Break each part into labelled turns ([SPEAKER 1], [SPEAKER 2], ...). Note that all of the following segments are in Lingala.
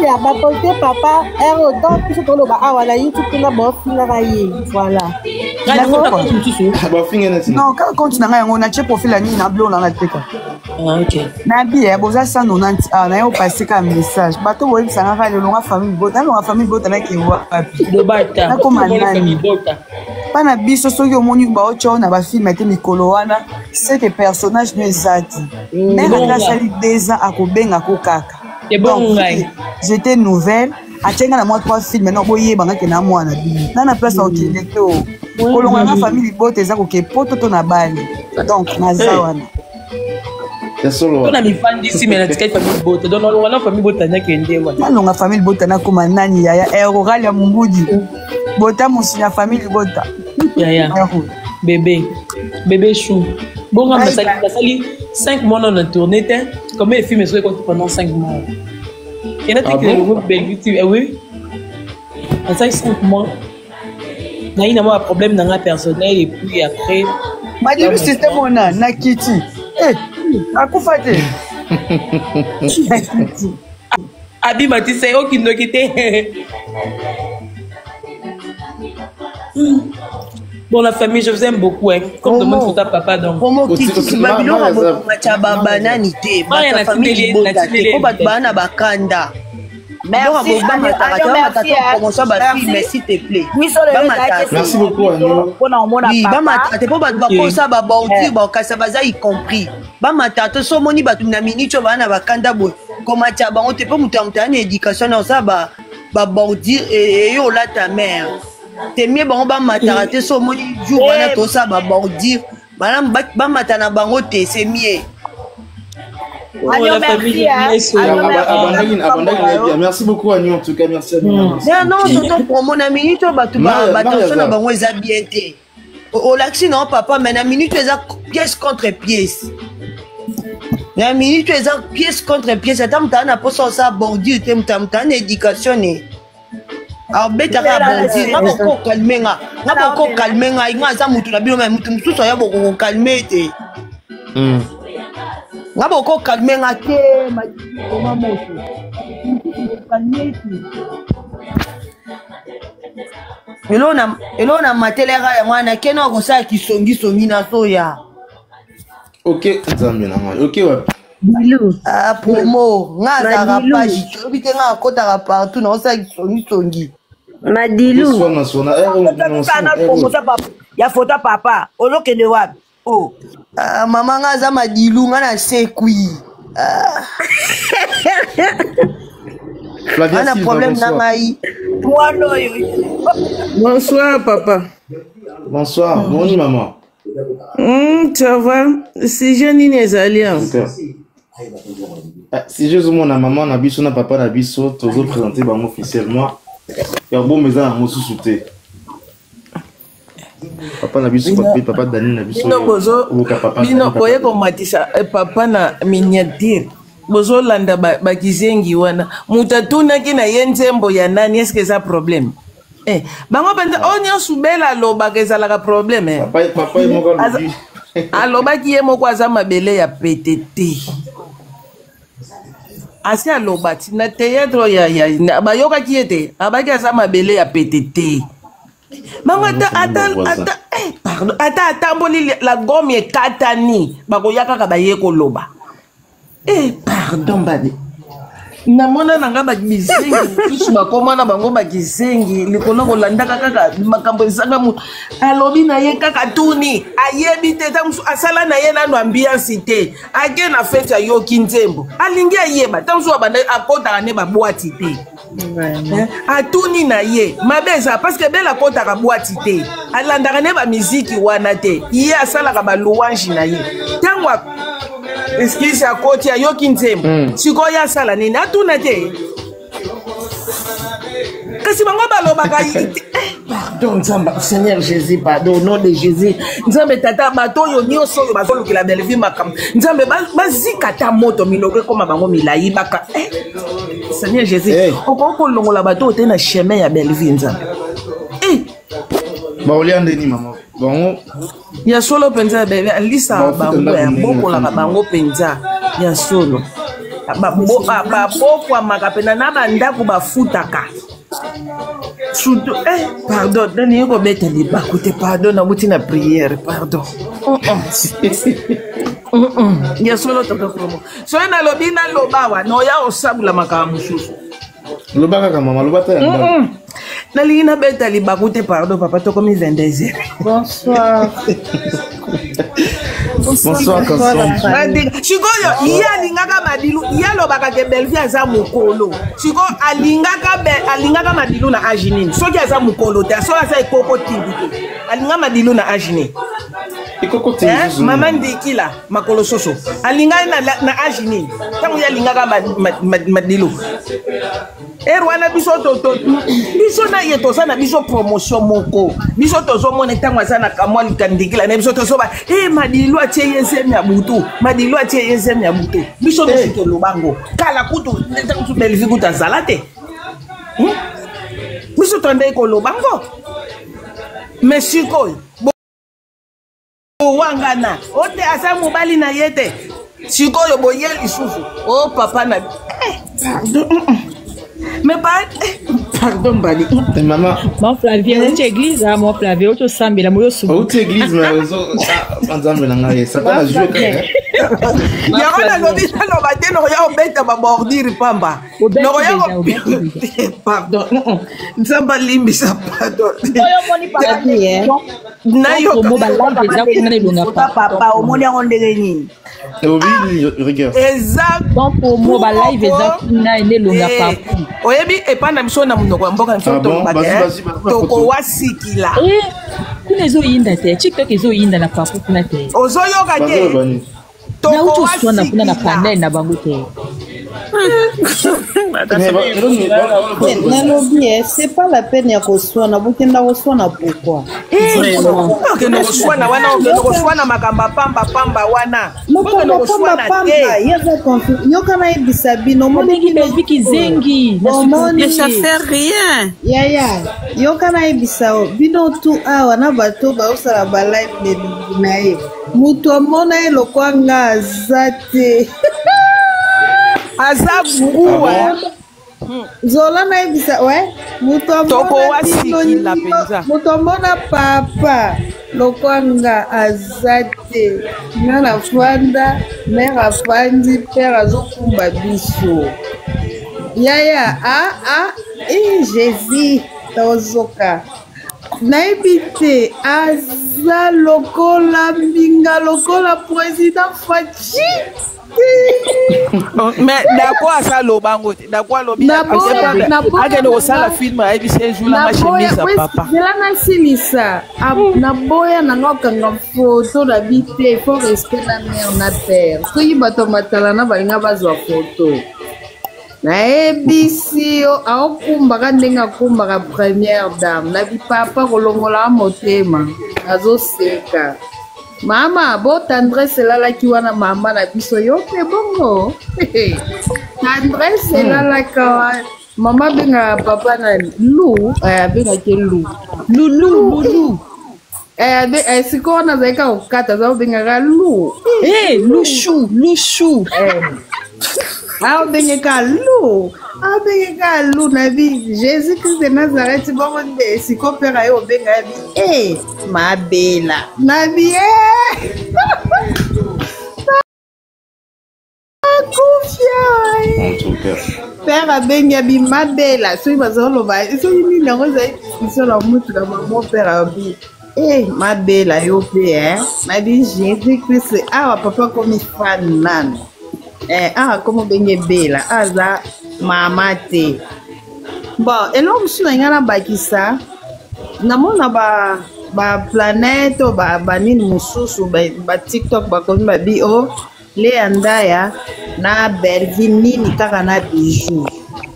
[SPEAKER 1] ya bakote papa ero donc biso toloba awa na YouTube na bofingaka ye voilà
[SPEAKER 2] non quand compte na yango na che profil ani na blog na teka
[SPEAKER 3] OK
[SPEAKER 2] na bien boza 190 na yo passer ka message bato boye sanga ka longa famille bota na ki wa papi
[SPEAKER 3] de bata
[SPEAKER 2] na koma nani pana biso soki omoni ba ocho na ba film ete mikolo wana c'est que personnage ne zati mais na sali 2 ans akobenga ko kaka
[SPEAKER 3] et bon
[SPEAKER 2] j'étais nouvelle atenga na moi 3 films maintenant boye banga ke na mwana bi na place au kileto kolonga na famille bote za ko ke poto to na bali donc na zawana
[SPEAKER 3] on a mis fan d'ici mais la ticket famille bote donc on a famille bote na kende wana
[SPEAKER 2] na famille bote na kuma nani ya rural ya mumbudi bota musina famille bota
[SPEAKER 3] ya bébé chou bon on a sali 5 mois on a tourné combien de films est-ce que pendant 5 mois et là tu que belle YouTube oui à ça 5 mois na ina moi problème dans la personnel et puis après
[SPEAKER 2] madilu système on a na kiti akufa te
[SPEAKER 3] abi mati c'est au kindo kité bon la famille je vous aime beaucoup hein comme demande sur ta papa donc
[SPEAKER 4] comment kiti babilo macha baba nani te ba famille bota te ko ba bana bakanda merci s'il te plaît
[SPEAKER 5] merci beaucoup
[SPEAKER 4] oui bamata te po ba kosa ba baudi ba kasa baza y compris bamata to so moni ba na minute bana bakanda boy ko macha ba on te po mutamta na éducation na ça ba baudi et yo la ta mère te mieux bango bamata te so moni jour wana to ça ba baudi bana bamata na bango te c'est mieux.
[SPEAKER 5] Merci beaucoup Agnon en tout cas merci à
[SPEAKER 4] non pour mon ami tu vas bien au laxi non papa mais na minute tu es pièce contre pièce na minute tu es pièce contre pièce attends na poso ça bordir te mtamta na éducation ne alors beta ka bordir na ko calmenga inga za mutu na bino mais mutu mususu ya boko calmer te ngabo ko calmer ngate ma moto calmer elona matelera ya mwana kena ko sa kisongi na soya
[SPEAKER 5] OK nzambe na nga OK wapi
[SPEAKER 4] Dilu promo ngaza ka page tobite nga kota ka partout na sa kisongi
[SPEAKER 1] Madilu
[SPEAKER 5] sona
[SPEAKER 1] ya photo papa olokende wapi oh
[SPEAKER 4] mama ngaza Madilu ngana sekui
[SPEAKER 5] Flavia
[SPEAKER 4] problème na ngai
[SPEAKER 6] bonsoir papa
[SPEAKER 5] bonsoir bonjour maman
[SPEAKER 6] ça va c'est Janine Ezalia
[SPEAKER 5] si je suis mon maman na biso na papa na biso tozo présenter bango officiellement ya bon meza na mosusuté papa na biso papa Dani na biso
[SPEAKER 6] no bozo bino koye ko matisa papa na miniature bozo landa bakizengi wana mutatuna kina yenzembo ya nani est-ce que ça problème bango benda onyo subela loba kezala ka problème
[SPEAKER 5] papa moko lobi
[SPEAKER 6] aloba ki ye moko aza mabele ya PTT asi aloba na théâtre ya bayoka ki ete abaki aza mabele ya PTT bango pardon atamboli la gomme ekatani bakoyaka ka baye koloba pardon bade namona nanga bakizengi tusu bakomana bango bakizengi likolo kolandaka kaka makambo ezanga mutu alobi na ye kaka tuni ayebi te tamusu asala na ye nano ambiance te ake na fete ayoki nzembo alingi ayeba tamusu abanda akotaka ne babwati te atuni na ye mabe eza parce que bela akotaka bwati te alandaka ne bamiziki wana te ye asalaka balouange na ye ntango excuse akoti ayoki nzembo sikoyo asala nini atuna te kasi bango balobaka pardon nzambe Seigneur Jésus pardon au nom de Jésus nzambe tata bato oyo nyonso oyo bazolukela Belleville makambo nzambe bazika ta moto minoko ekoma bango milayi baka Seigneur Jésus okoki kolongola bato oyo te na chemin ya Belleville nzambe
[SPEAKER 5] baolia ndeni mama bango
[SPEAKER 6] ya solo penza bebe alisa bango ya bokolaka bango penza ya solo babokwamaka pena na bandako bafutaka surtout pardon dani kobeta libaku te pardon nabuti na prière pardon ya solo toto promo soki nalobi nalobawa noya osabula makambo mosusu
[SPEAKER 5] loba kaka mama loba ta yanga
[SPEAKER 6] nalingi nabeta libaku te pardon papa tokomi 22h.
[SPEAKER 1] Bonsoir.
[SPEAKER 5] bonsoir Kasson.
[SPEAKER 6] Sikoyo ye alingaka madilu ye alobaka ke Belvi aza mokolo siko alingaka madilu na age nini soki aza mokolo te soki aza ekoko tindi te alinga madilu na age nini mama ndikila makolo soso alingai na age nini ntango ye alingaka madilu wana biso biso na ye toza na biso promotion moko biso tozomona ntango aza na kamwa likandikila na biso tozoba madilu atie ye zemi ya butu madilu atie ye zemi ya butu biso tozo lobango kala kutu ntango Belvi kutu azala te biso tonde ko lobango mais sikoyo wangana ote asa mobali na yete sikoyo boye lisusu papa na mais pardon bali
[SPEAKER 5] maman
[SPEAKER 7] mon Flavien au église mon Flavien au sambi la moyo subu
[SPEAKER 5] au église mais nzambe na ngai ça pas jouer quand
[SPEAKER 6] ya lobi na bate no ya obeta ba bordir pamba no ya pardon nzamba limbi sa pardon
[SPEAKER 7] na yo mobile déjà kuna longa
[SPEAKER 2] papa omoni yango ndenge nini
[SPEAKER 5] regarde
[SPEAKER 7] exact donc pour mobile live exact na ene longa papa
[SPEAKER 6] oyebi epanda miso na munoko ya mboka miso toko wasikila
[SPEAKER 7] kuna ezoyinda te TikTok ezoyinda na papu kuna te
[SPEAKER 6] ozoyoka te
[SPEAKER 7] toko wasikila kuna na panel na bango te
[SPEAKER 1] nalobi c'est pas la peine ya koswana bokenda koswana pourquoi
[SPEAKER 6] okende koswana wana okende koswana makamba pamba wana
[SPEAKER 1] okende koswana te yoka na yebisa bino
[SPEAKER 7] omongi Belvi kizengi
[SPEAKER 8] ça fait rien
[SPEAKER 1] yaya yoka na yebisa bino tu awa na bato baosala balive lelingi na ye moto amona ye lokwanga aza te
[SPEAKER 6] aza nguwa
[SPEAKER 1] zola na yebisa moto amona papa lokwanga aza te nga na fanda mere afandi pere azokumba biso yaya jésus tozoka nayebi te aza lokola mbinga lokola président Faci
[SPEAKER 6] mais dako asa lobango te dako alobi akende kosala filme ayebisi ezula na chemise ya papa
[SPEAKER 1] zela nasilisa naboya nanga okanga foto na bi te fo respect na mare na pere soki bato matala na balinga bazwa foto nayebisi yo aokumbaka ndenge akumbaka première dame na bipapa kolongola motema azoseka mama bo tendresse elalaki wana mama na biso yo mpe bongo tendresse elalaka wana mama abengaka papa na lu abengaki lulu sikoyo wana azalika kokata aza obengaka lu
[SPEAKER 7] lushu
[SPEAKER 1] abengeka lu na bi jésus christ de nazareth bongo nde siko pera ye obenga ya bi mabela na bi père abengi ya bi mabela soki bazoloba soki nini yango ezali discussion na mutu na mamo père abi mabela yo mpe na bi jésus christ awa papa komi fan nano komo benge bela aza mama te bon eloko mosusu na nga na bakisa namona baplanete o banini mosusu batiktok bakomi babi Lea Ndaya na Belvi nini kaka na bijou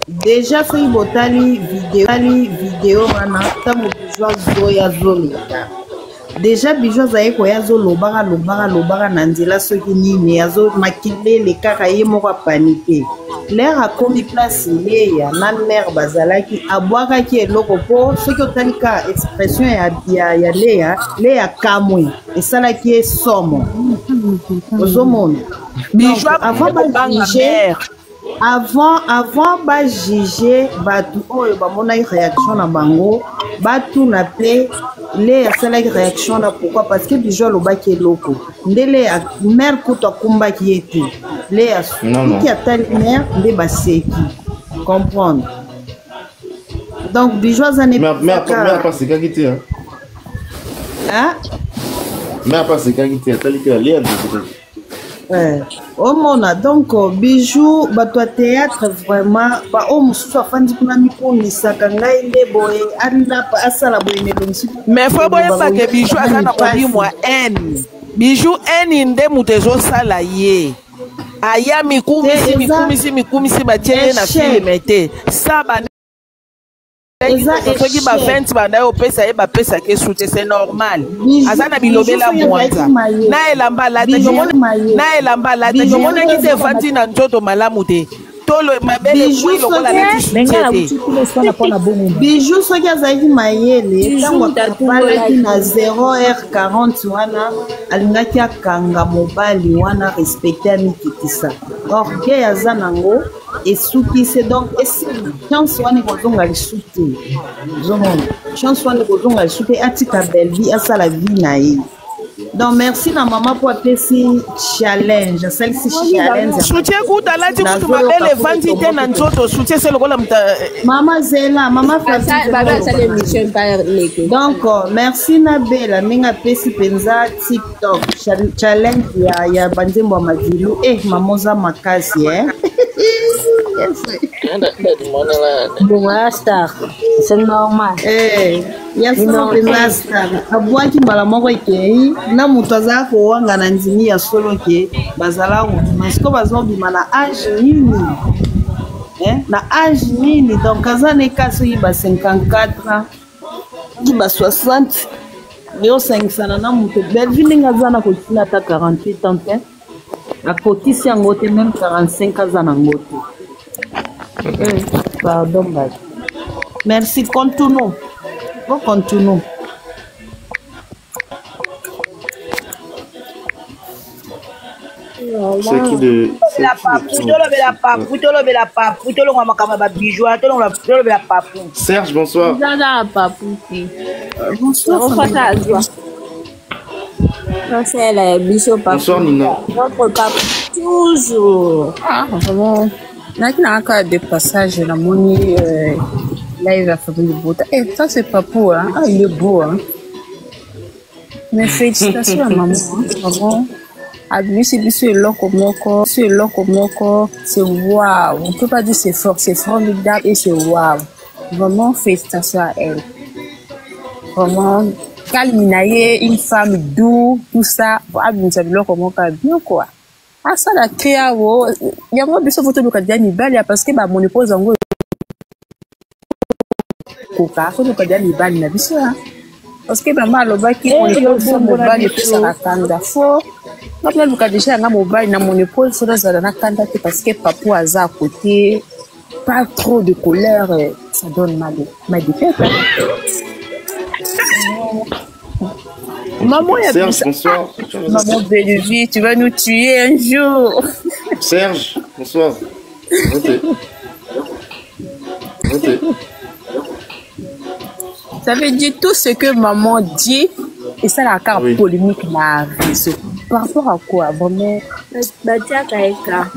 [SPEAKER 1] déjà soki botali video wana ntango bijou azoya zoleka déjà bijou azali koya azolobaka na nzela soki nini azomakilele kaka ye moko apanike lere akomi place Leya na mare bazalaki abwakaki eloko mpo soki otali ka expression ya Leya kamwe esalaki ye somo ozomona
[SPEAKER 6] bijou avant banige
[SPEAKER 1] avant ba juger batu oyo bamona réaction na bango batu na pe le asala réaction na pourquoi parce que Bijou alobaki eloko ndele ya mère kutu akumbaki ye te le asuki atali mère nde baseki comprendre donc Bijou aza ne
[SPEAKER 5] mère apasekaki te mère apasekaki te atali mpe alia
[SPEAKER 1] omona donc Bijou bato ya théâtre vraiment baoyo mosusu afandi kuna mikonisaka ngai nde boye alapa asala boye nelongisi
[SPEAKER 6] mais fo boyebake Bijou aza na kobimwa haine Bijou haine nde moto ezosala ye aya mikumisi batie ye na filme te sa soki baventi banda ye opesa ye bapesaki esu te c'est normal aza na bilobela mwanza na elamba alata omonaki te efandi na nzoto malamu te tolo mabele bwi lokola neti
[SPEAKER 1] Bijou soki azalaki mayele ntango abalaki na 0h40 wana alingaki akanga mobali wana respecte amikitisa orgueil aza nango esukise donc chance wana ekozonga lisu te ozomona chance wana ekozonga lisu te atika belvi asala vie na ye donc merci na mama po apesi challenge asalisi challenge
[SPEAKER 6] soutien kuta alati kutu mabele evandi te na nzoto soutien se lokola
[SPEAKER 1] mama zela mama donc merci na bela ndenge apesi mpenza tiktok challenge ya banzembo ya madilu mama oza makasi
[SPEAKER 7] Bon, star, c'est normal.
[SPEAKER 1] Mpenza star abwaki mbala moko ekei na moto azala kowanga na ndimi ya solo ke bazala kobima siko bazobima na age nini na age nini donc aza neka soki ba 54 ki ba 60 eosangisana na moto belvi ndenge aza na kotina ata 48 ans te akotisi yango te même 45 aza nango te. Pardon, Badi. Merci, continuons. Bon, continuons.
[SPEAKER 5] C'est qui de... Serge, bonsoir. Bonsoir, Nina.
[SPEAKER 8] Notre pape, toujours. Vraiment. N'a qu'à des passages la monnaie live à Fabrice Bota. Ça c'est pas pour hein. Il est beau hein. Mais félicitations à maman. Vraiment. Lui c'est loco c'est waouh. On peut pas dire c'est fort, c'est formidable et c'est waouh. Vraiment félicitations à elle. Vraiment calminaye une femme douce tout ça. Vous savez comment bien quoi. Ah ça la créé wo yango biso photo luka diani bali parce que ba mon épouse ngo koka photo luka diani bali na biso parce que ba maloba ki mon épouse mobali pesa la kanda fo na luka déjà nga mobali na mon épouse photo za na kanda parce que papa aza à côté pas trop de colère ça donne mal de tête. Maman,
[SPEAKER 5] Serge, bonsoir.
[SPEAKER 8] Maman Bellevue, tu vas nous tuer un jour.
[SPEAKER 5] Serge, bonsoir.
[SPEAKER 8] Ça veut dire tout ce que maman dit, et ça la carte polémique n'a rien. Par rapport à quoi, vraiment?
[SPEAKER 7] Batia Kaeka.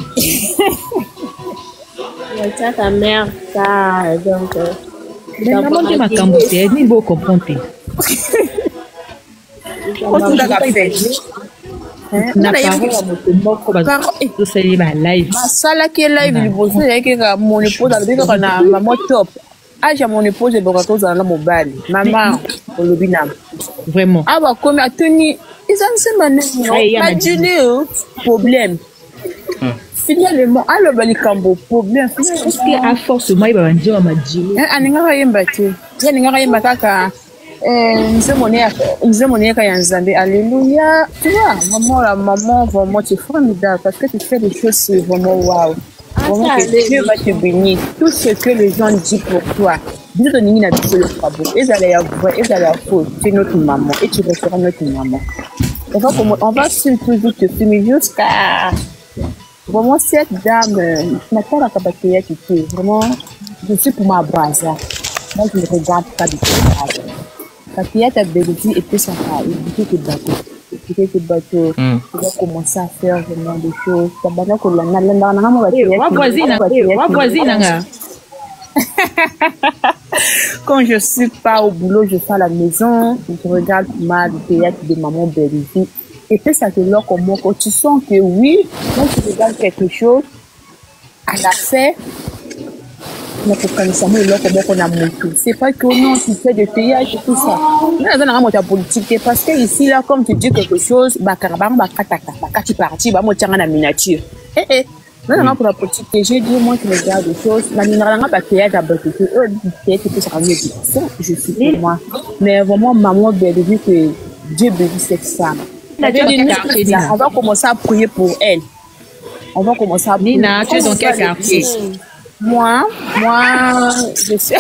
[SPEAKER 7] Batia ta mère, donc.
[SPEAKER 9] Mais maman dit ma cambote, ni beau comprendre.
[SPEAKER 8] basalaki live liboso eyaki kaka mon épouse alobi kaka na mama top age ya mon épouse ebokaka ozala na mobali mama olobi na
[SPEAKER 9] vraiment
[SPEAKER 8] bakomi atoni eza nsemba nini badili problème finalement aloba likambo problème
[SPEAKER 9] à force moi babandi wa majili
[SPEAKER 8] aningaka yemba te ye aningaka yemba kaka Nzemoniaka ya Nzambe, alléluia. Tu vois, maman, vraiment, tu es formidable parce que tu fais des choses, c'est vraiment waouh. Vraiment que Dieu va te bénir. Tout ce que les gens disent pour toi, dis ton nini n'a pas le problème. Ils allaient avoir, ils allaient avoir. Tu es notre maman et tu resteras notre maman. On va toujours te filmer jusqu'à Vraiment, cette dame, n'a pas la capacité qui fait. Vraiment, je suis pour ma braza. Moi, je ne regarde pas du tout. Parce qu'il y a ta belle-vie et puis ça va éviter tes bateaux. Éviter tes bateaux. Tu vas commencer à faire vraiment des choses. Tu vas voir voisine. Quand je suis pas au boulot, je suis à la maison, je regarde ma théâtre de maman belle-vie. Et puis ça te l'a comme quand tu sens que oui, quand tu regardes quelque chose, à la fait, c'est pas que non, tu fais de théâtre et tout ça. Non, la politique, parce que ici, là, comme tu dis quelque chose, tu partis, la miniature. Non, pour la politique, j'ai dit, moi, je regarde des choses. La miniature, pas théâtre, je suis pour moi. Mais vraiment, maman, belle vie que Dieu bénisse cette femme. On va commencer à prier pour elle. On va commencer à prier.
[SPEAKER 9] Nina, tu es dans quel quartier?
[SPEAKER 8] Moi, je suis...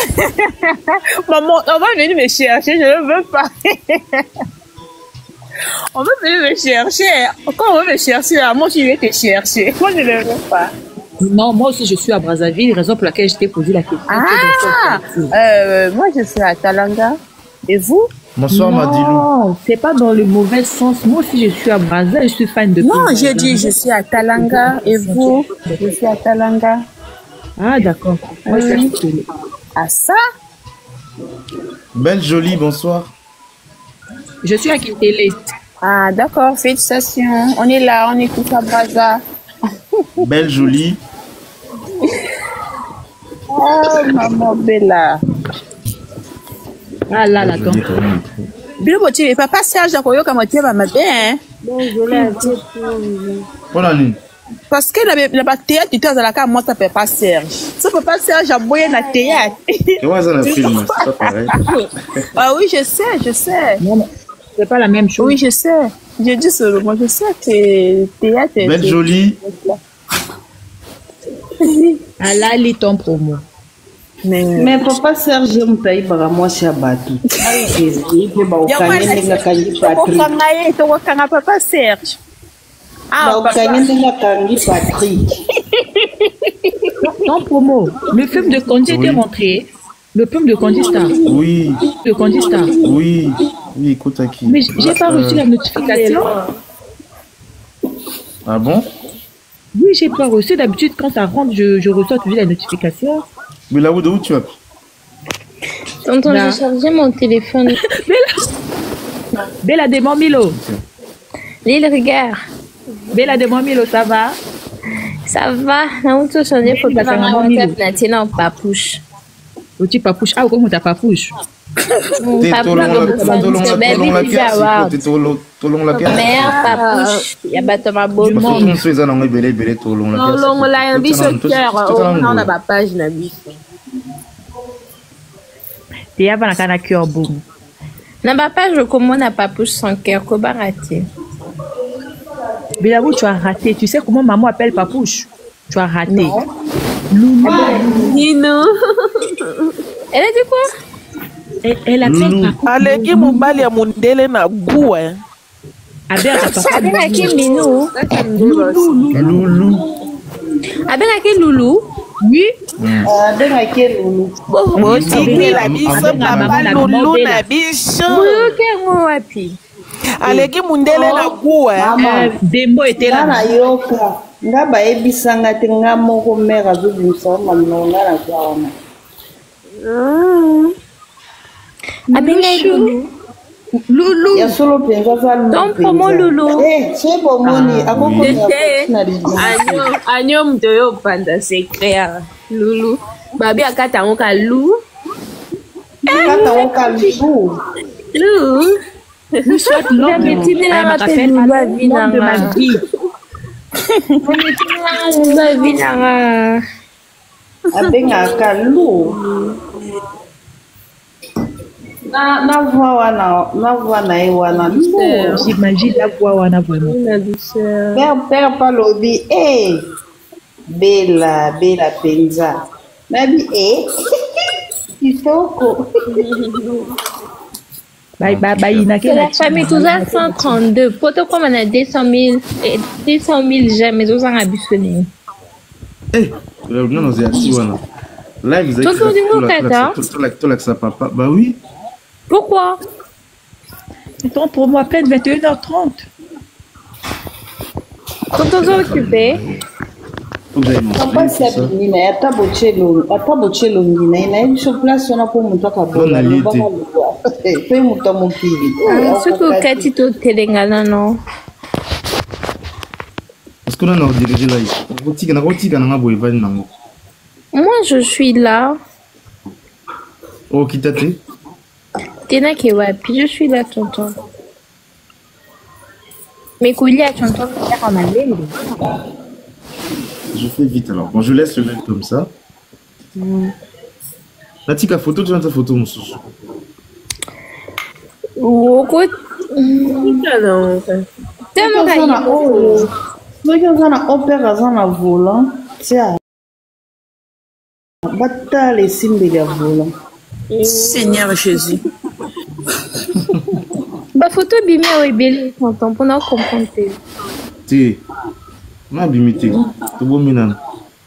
[SPEAKER 8] Maman, on va venir me chercher, je ne veux pas. On va venir me chercher. Quand on va me chercher, moi, je vais te chercher. Moi, je ne veux pas.
[SPEAKER 9] Non, moi aussi, je suis à Brazzaville, raison pour laquelle je t'ai posé la question.
[SPEAKER 8] Moi, je suis à Talanga. Et vous?
[SPEAKER 5] Bonsoir, Madilou.
[SPEAKER 9] Non, c'est pas dans le mauvais sens. Moi aussi, je suis à Brazzaville, je suis fan de...
[SPEAKER 8] Non, j'ai dit, je suis à Talanga. Et vous? Je suis à Talanga.
[SPEAKER 9] Ah, d'accord.
[SPEAKER 8] Ah, ça?
[SPEAKER 5] Belle Jolie, bonsoir.
[SPEAKER 9] Je suis à Kitele.
[SPEAKER 8] Ah, d'accord, félicitations. On est là, on écoute à Brazza.
[SPEAKER 5] Belle Jolie.
[SPEAKER 8] Oh, maman Bella.
[SPEAKER 9] Ah là, là, donc.
[SPEAKER 8] Bilou, papa Serge, j'ai comme tu vas m'aider, hein?
[SPEAKER 5] Voilà, Lune.
[SPEAKER 8] Parce que la théâtre, tu es dans la carte, moi, ça peut pas Serge. Ça peut pas Serge, j'ai boyé la théâtre.
[SPEAKER 5] Et moi, ça, le film, c'est pas pareil.
[SPEAKER 8] Ah oui, je sais.
[SPEAKER 9] Non, c'est pas la même chose.
[SPEAKER 8] Oui, je sais. J'ai dit seulement, je sais que théâtre.
[SPEAKER 5] Belle Jolie.
[SPEAKER 9] Ah là, lis ton promo.
[SPEAKER 1] Mais papa Serge, je me paye par moi, c'est abattu.
[SPEAKER 8] Papa Serge.
[SPEAKER 1] Ah, Patrick.
[SPEAKER 9] Ton promo. Le film de Kondi était rentré. Le film de Kondi Star.
[SPEAKER 5] Oui.
[SPEAKER 9] De Kondi Star.
[SPEAKER 5] Oui. Oui, écoute à qui.
[SPEAKER 9] Mais j'ai pas reçu la notification.
[SPEAKER 5] Ah bon?
[SPEAKER 9] Oui, j'ai pas reçu. D'habitude, quand ça rentre, je reçois toujours la notification.
[SPEAKER 5] Mais là, où tu vas?
[SPEAKER 10] Tonton, j'ai chargé mon téléphone.
[SPEAKER 9] Bella de Milo.
[SPEAKER 10] Lille, regarde.
[SPEAKER 9] Bella de Milo, ça va?
[SPEAKER 10] Ça va. On a changé pour que ça ne papouche.
[SPEAKER 9] Tu papouche. Ah, comment t'as papouche?
[SPEAKER 10] Meilleur papouche. Il y a pas de ma bonne monde. Non, là, un bis au cœur. On a ma page, la bis.
[SPEAKER 9] Il y a pas de cœur boum.
[SPEAKER 10] Na ma page, je commande à papouche sans cœur. Comment rater?
[SPEAKER 9] Bélaou, tu as raté. Tu sais comment maman appelle papouche? Tu as raté.
[SPEAKER 10] Loulou. Nino. Elle a dit quoi?
[SPEAKER 9] Elle appelle papouche.
[SPEAKER 6] Allez, mon bal ya mondele na goût, hein.
[SPEAKER 10] Avec laquelle Minou?
[SPEAKER 5] Loulou.
[SPEAKER 10] Avec laquelle Loulou?
[SPEAKER 9] Oui.
[SPEAKER 1] Avec laquelle Loulou?
[SPEAKER 6] Bon, si la biche, papa Loulou na biche.
[SPEAKER 10] Oui, ok, moi, wapi.
[SPEAKER 6] Aleki mundele na goût, hein.
[SPEAKER 9] Dembo était là.
[SPEAKER 1] Nga yoka. Nga ba ebisanga te nga moko mère azobimisa mamino nga na kwa wana.
[SPEAKER 10] Abenga Loulou.
[SPEAKER 1] Ya solo penza za Loulou.
[SPEAKER 10] Ton promo Loulou.
[SPEAKER 1] C'est bon moni akoko na
[SPEAKER 10] Agno mtoyo panda secret. Loulou. Babi akata onka Lou.
[SPEAKER 1] Akata onka Lou.
[SPEAKER 10] Lou.
[SPEAKER 9] Nous souhaitons l'homme de ma vie.
[SPEAKER 1] Abenga Lou. Na voix na ewana.
[SPEAKER 9] J'imagine la voix wana vraiment.
[SPEAKER 1] Père Palobi, Bella penza. Nabi, kitoko.
[SPEAKER 7] C'est
[SPEAKER 10] la famille, tout ça 132. Poto comme on a 200 000 j'aime, mais tout ça on a abusé.
[SPEAKER 5] Eh, non, c'est assis, voilà. Là, vous avez tout ça, papa. Bah oui.
[SPEAKER 10] Pourquoi?
[SPEAKER 7] Attends, pour moi, à peine 21h30.
[SPEAKER 10] Quand on s'est occupé.
[SPEAKER 1] Papa Sabine, ata bochelo ngina ina sur place on a pour monter ka bona pe muta mokili
[SPEAKER 10] surtout kati to telengana non
[SPEAKER 5] est-ce qu'on a dirigé là rotika na boy va nango.
[SPEAKER 10] Moi je suis là.
[SPEAKER 5] Oh kitate
[SPEAKER 10] Tena ke wapi, je suis là tonton. Mais Koulia tonton faire comme un
[SPEAKER 5] je fais vite alors. Bon, je laisse le même comme ça. La tika photo, tu as ta photo, mon sous.
[SPEAKER 10] Oh, écoute.
[SPEAKER 4] Seigneur Jésus.
[SPEAKER 10] Ma photo bimé est belle, tonton, pour nous comprendre.
[SPEAKER 5] Tu ma bimité, tu beau minan.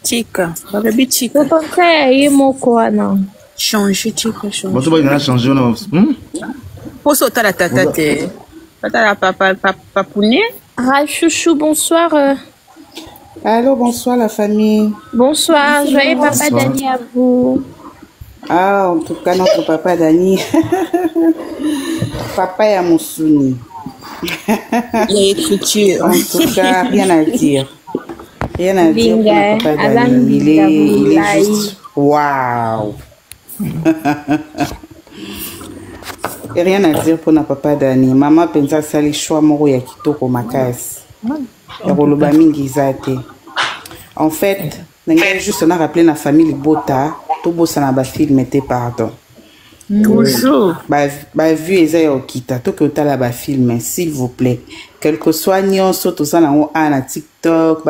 [SPEAKER 4] Tika, baby tika.
[SPEAKER 10] Tonton, ça y est mon quoi non?
[SPEAKER 4] Changer tika, changer.
[SPEAKER 5] Bon, tu vas y changer on a.
[SPEAKER 4] Pour sauter la tata te. Tata la papa pounet.
[SPEAKER 10] Ah chouchou, bonsoir.
[SPEAKER 1] Allô, bonsoir la famille.
[SPEAKER 10] Bonsoir, joyeux papa Dani à vous.
[SPEAKER 1] Ah, en tout cas notre papa Dani. Papa ya Mousouni.
[SPEAKER 4] L'écriture.
[SPEAKER 1] En tout cas, rien à dire. Rien à dire pour le papa Dani. Il est juste... Waouh. Et rien à dire pour notre papa Dani. Maman pensa sali choix moro ya kitoko makasi. Ya koloba mingi zate. En fait, n'engage juste on a rappelé la famille Bota, tout beau ça n'a pas filmé pardon.
[SPEAKER 4] Toujours.
[SPEAKER 1] Bah vu Esaïe Okita, tout que tu as là filmé, s'il vous plaît. Quel que soit nyon tout ça na TikTok,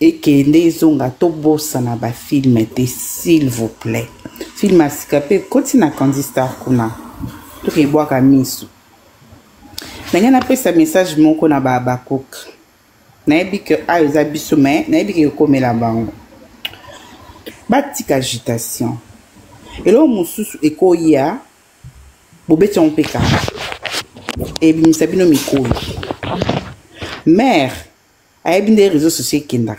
[SPEAKER 1] et que les zonga tout beau ça n'a pas filmé, s'il vous plaît. Film à scapé, continue à Candistar Kuna. Tout que bois kamisu. N'engage après ce message mon qu'on a Babakouk. N'abi que a les abysses mais n'abi que comme la bango. Batik agitation. Et là, mon sous ekoya, bobeti on peka. Et bien, ça bino miko. Mère, a bien des réseaux sociaux qui n'a.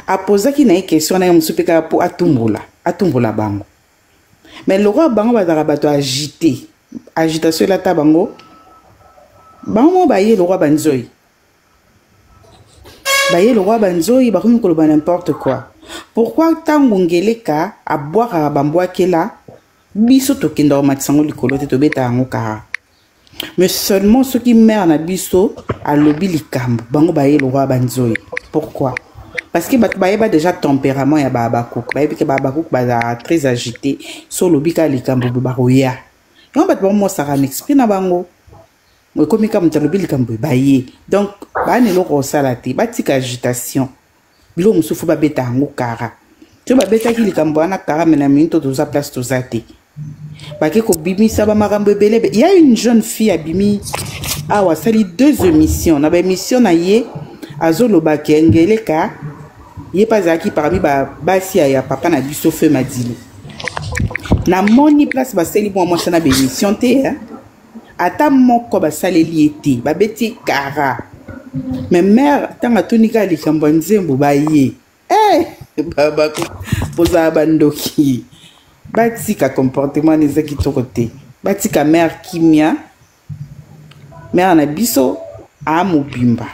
[SPEAKER 1] A posé qui n'a une question, na mon sous peka pour atumbola bango. Mais le roi bango va d'arabato agité. Agitation la tabango. Bango baye le roi banzoi. Baye le roi banzoi, ba comme koloba n'importe quoi. Pourquoi tango ngeleka a boire à bamboa kela biso to kendo matsango likolo te to beta ngoka. Mais seulement ceux qui meurent na biso a lobi likambo bango baye le roi banzoi. Pourquoi? Parce que baye ba déjà tempérament ya babakouk. Baye que babakouk ba très agité so lobi ka likambo ba roya. Et on bat bon mo sara n'exprime na bango. Moi comme ka mutalobi likambo baye. Donc ba ne lo ko salati ba tika agitation. Bilo musufu ba beta ngo kara. Tu ba beta ki likambo na kara mena minto to za place to zate. Ba ke ko bimi sa ba marambo belebe. Il y a une jeune fille à Bimi. Ah wa sali 2 émissions. Na ba émission na ye azolo ba kengeleka. Ye pas aki parmi ba basi ya papa na biso feu madili. Na moni place ba sali mo mo na ba émission te hein. Ata moko ba saleli ete ba beti kara. Mais mère, tant à tout nika li kambonze mbubaye. Baba poza bandoki. Batika comportement les qui to côté. Batika mère kimia. Mère na biso a mobimba.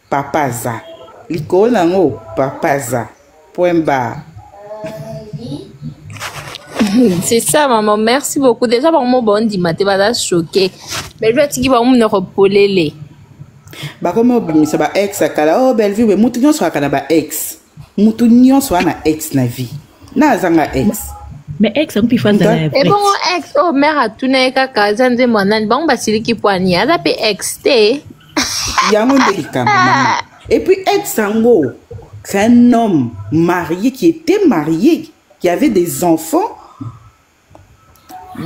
[SPEAKER 1] Papa za. Liko nango papa za. Point barre.
[SPEAKER 10] C'est ça maman, merci beaucoup. Déjà par mon bon dit maté va choqué. Mais je vais te dire va me repolele.
[SPEAKER 1] Ba comme obimisa ba ex akala oh belle vie we mutu nyonso akana ba ex mutu nyonso ana ex na vie na zanga ex
[SPEAKER 7] mais ex on peut faire ça
[SPEAKER 10] et bon ex oh mère a tourné kaka zanze mwana bon basili ki poani ada pe ex te
[SPEAKER 1] yango délicat maman et puis ex sango c'est un homme marié qui était marié qui avait des enfants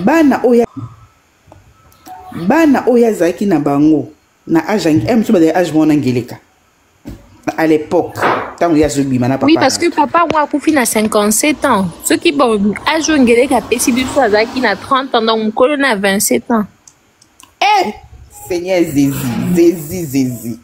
[SPEAKER 1] bana oya
[SPEAKER 2] bana oya zaki na bango na âge musuba de âge mona ngeleka à l'époque tant ya zobima na papa.
[SPEAKER 10] Oui, parce que papa moi akufi na 57 ans. Ceux qui bon âge ngeleka pesi biso azaki na 30 ans donc mukolo na 27 ans.
[SPEAKER 2] Eh Seigneur Zézi.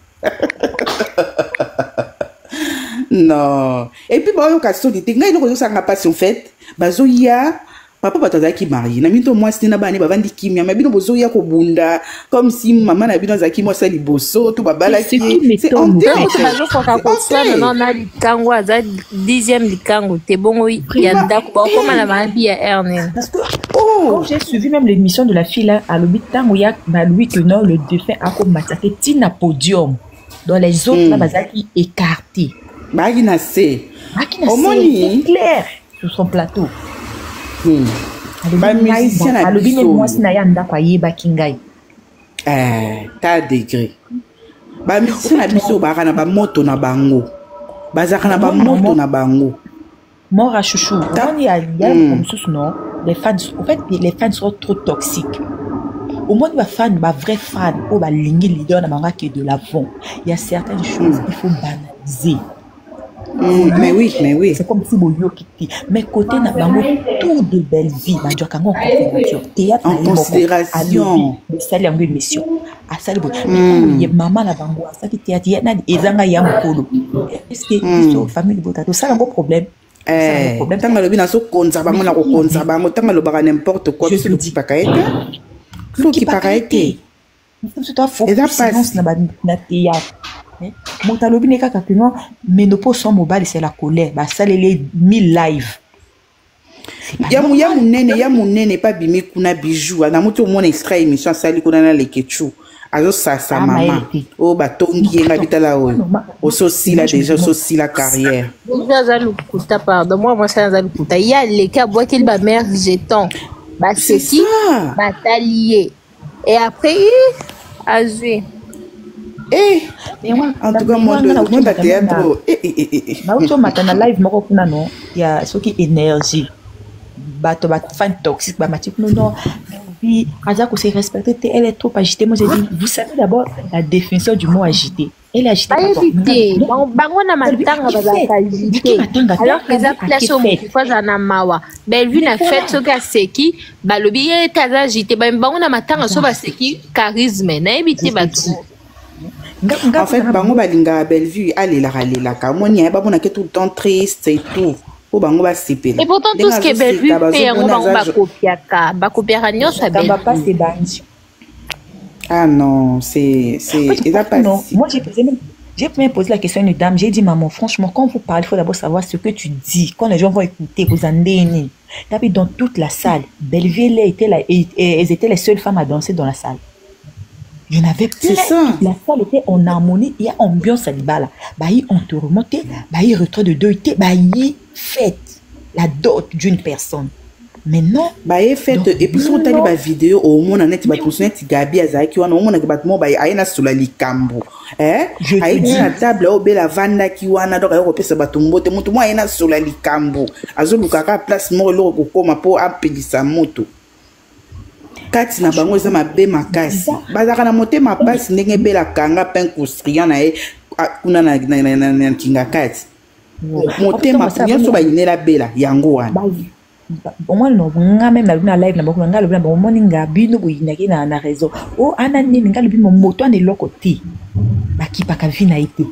[SPEAKER 2] Non. Et puis bon occasion de ngai no ko sanga passe en fait bazoya papa batazaki marié na minto moi sina bani bavandi kimia mabino bozoya ko bunda comme si maman na bino zaki moi ça liboso to babala ki c'est honteux
[SPEAKER 10] non na likango aza 10e likango te bongo ya ndako ba koma na mabi ya Ernest
[SPEAKER 9] parce que quand j'ai suivi même l'émission de la fille là à l'hôpital où il y a Louis Tenor le défunt a comme massacré tina podium dans les autres là bazaki écarté
[SPEAKER 2] bagina c'est
[SPEAKER 9] clair sur son plateau. Alobine mwasi na ya ndako ayebaki ngai.
[SPEAKER 2] Ta degré. Ba musicien na biso baka na ba moto na bango. Bazaka na ba moto na bango.
[SPEAKER 9] Mort à chouchou. On y a comme sous non, les fans en fait les fans sont trop toxiques. Au moins les fans, ba vrai fan, oh ba lingi leader na manga qui est de l'avant. Il y a certaines choses il faut banaliser.
[SPEAKER 2] Mais oui.
[SPEAKER 9] C'est comme si Boyo Kiki. Mais côté n'a pas tout de belles vies. Ma joie en considération. Le salaire de mission. À ça le bon. Mais maman la bango. Ça qui théâtre. Il y a des gens qui ont est-ce que ils famille de botato. Ça un gros problème.
[SPEAKER 2] Tant que le bien so konza bango na ko konza bango tant que le bara n'importe quoi. Je dis pas kaete. Faut qui pas kaete.
[SPEAKER 9] C'est toi faut. Et ça passe na théâtre. Montalobi n'est qu'à quelqu'un, mais nos posts sont mobiles, c'est la colère. Bah, ça, les 1000 live.
[SPEAKER 2] Ya mon nene pas bimi kuna bijou. Na moto mon extrait émission sali kuna na lekechu. Alors ça maman. Oh bah tongi nga bitala o. O sosi la déjà sosi la carrière.
[SPEAKER 10] Déjà lukuta pardon moi ça za lukuta. Il y a les cas bois qu'il ba mère jeton. Bah c'est qui batalier. Et après azui.
[SPEAKER 2] En tout cas, moi, de théâtre.
[SPEAKER 9] Maintenant, live, moi, il y a ce qui est énergie. Bato, fan toxique, non. Puis, Azako s'est respectée, elle est trop agitée. Moi, j'ai dit, vous savez d'abord la définition du mot agité. Elle est agitée.
[SPEAKER 10] Bango na matanga bazaka agité. Alors que za place au mot fois za mawa. Bellevue na fait ce que c'est qui balobi est agité. Bango na matanga so ba c'est qui charisme na ebité batu.
[SPEAKER 2] En fait, bango balinga Bellevue alela ka moni ya babona ke tout le temps triste et tout. O bango ba sipela.
[SPEAKER 10] Et pourtant tout ce que Bellevue fait yango bango ba copiaka nyonso ya Bellevue.
[SPEAKER 9] Pas c'est banji.
[SPEAKER 2] Ah non, c'est pas
[SPEAKER 9] non. Moi j'ai même posé la question à une dame, j'ai dit maman franchement quand vous parlez, il faut d'abord savoir ce que tu dis. Quand les gens vont écouter, vous en donnez. Dans toute la salle, Bellevue elles étaient les seules femmes à danser dans la salle. Il y en avait plein. La salle était en harmonie. Il y a ambiance à l'ibala. Bah, on te remontait. Bah, il retrait de deux. Bah, il fête la dot d'une personne. Mais non.
[SPEAKER 2] Bah, il fait. Et puis, si on t'a dit, bah, vidéo, au moins, on a dit, bah, pour soutenir, Gabi, Azaki, on a dit, bah, bah, il y a sur la likambo. Hein? Il y a une table, au bela vanda, qui wana, donc, il y a un peu de batumbo, te montre, moi, il y a sur la likambo. Azo, Lukaka, place, mort, l'eau, comme, pour appeler sa moto. Kati na bango za mabe makasi bazaka na motema pasi ndenge bela kanga pen construire na e kuna na kinga kati motema nyonso ba inela bela yango wana
[SPEAKER 9] au moins no nga même na live na bakuna nga lobi na bango moninga bino boyinaki na réseau o ana nini nga lobi moto ane lokoti bakipaka vi na été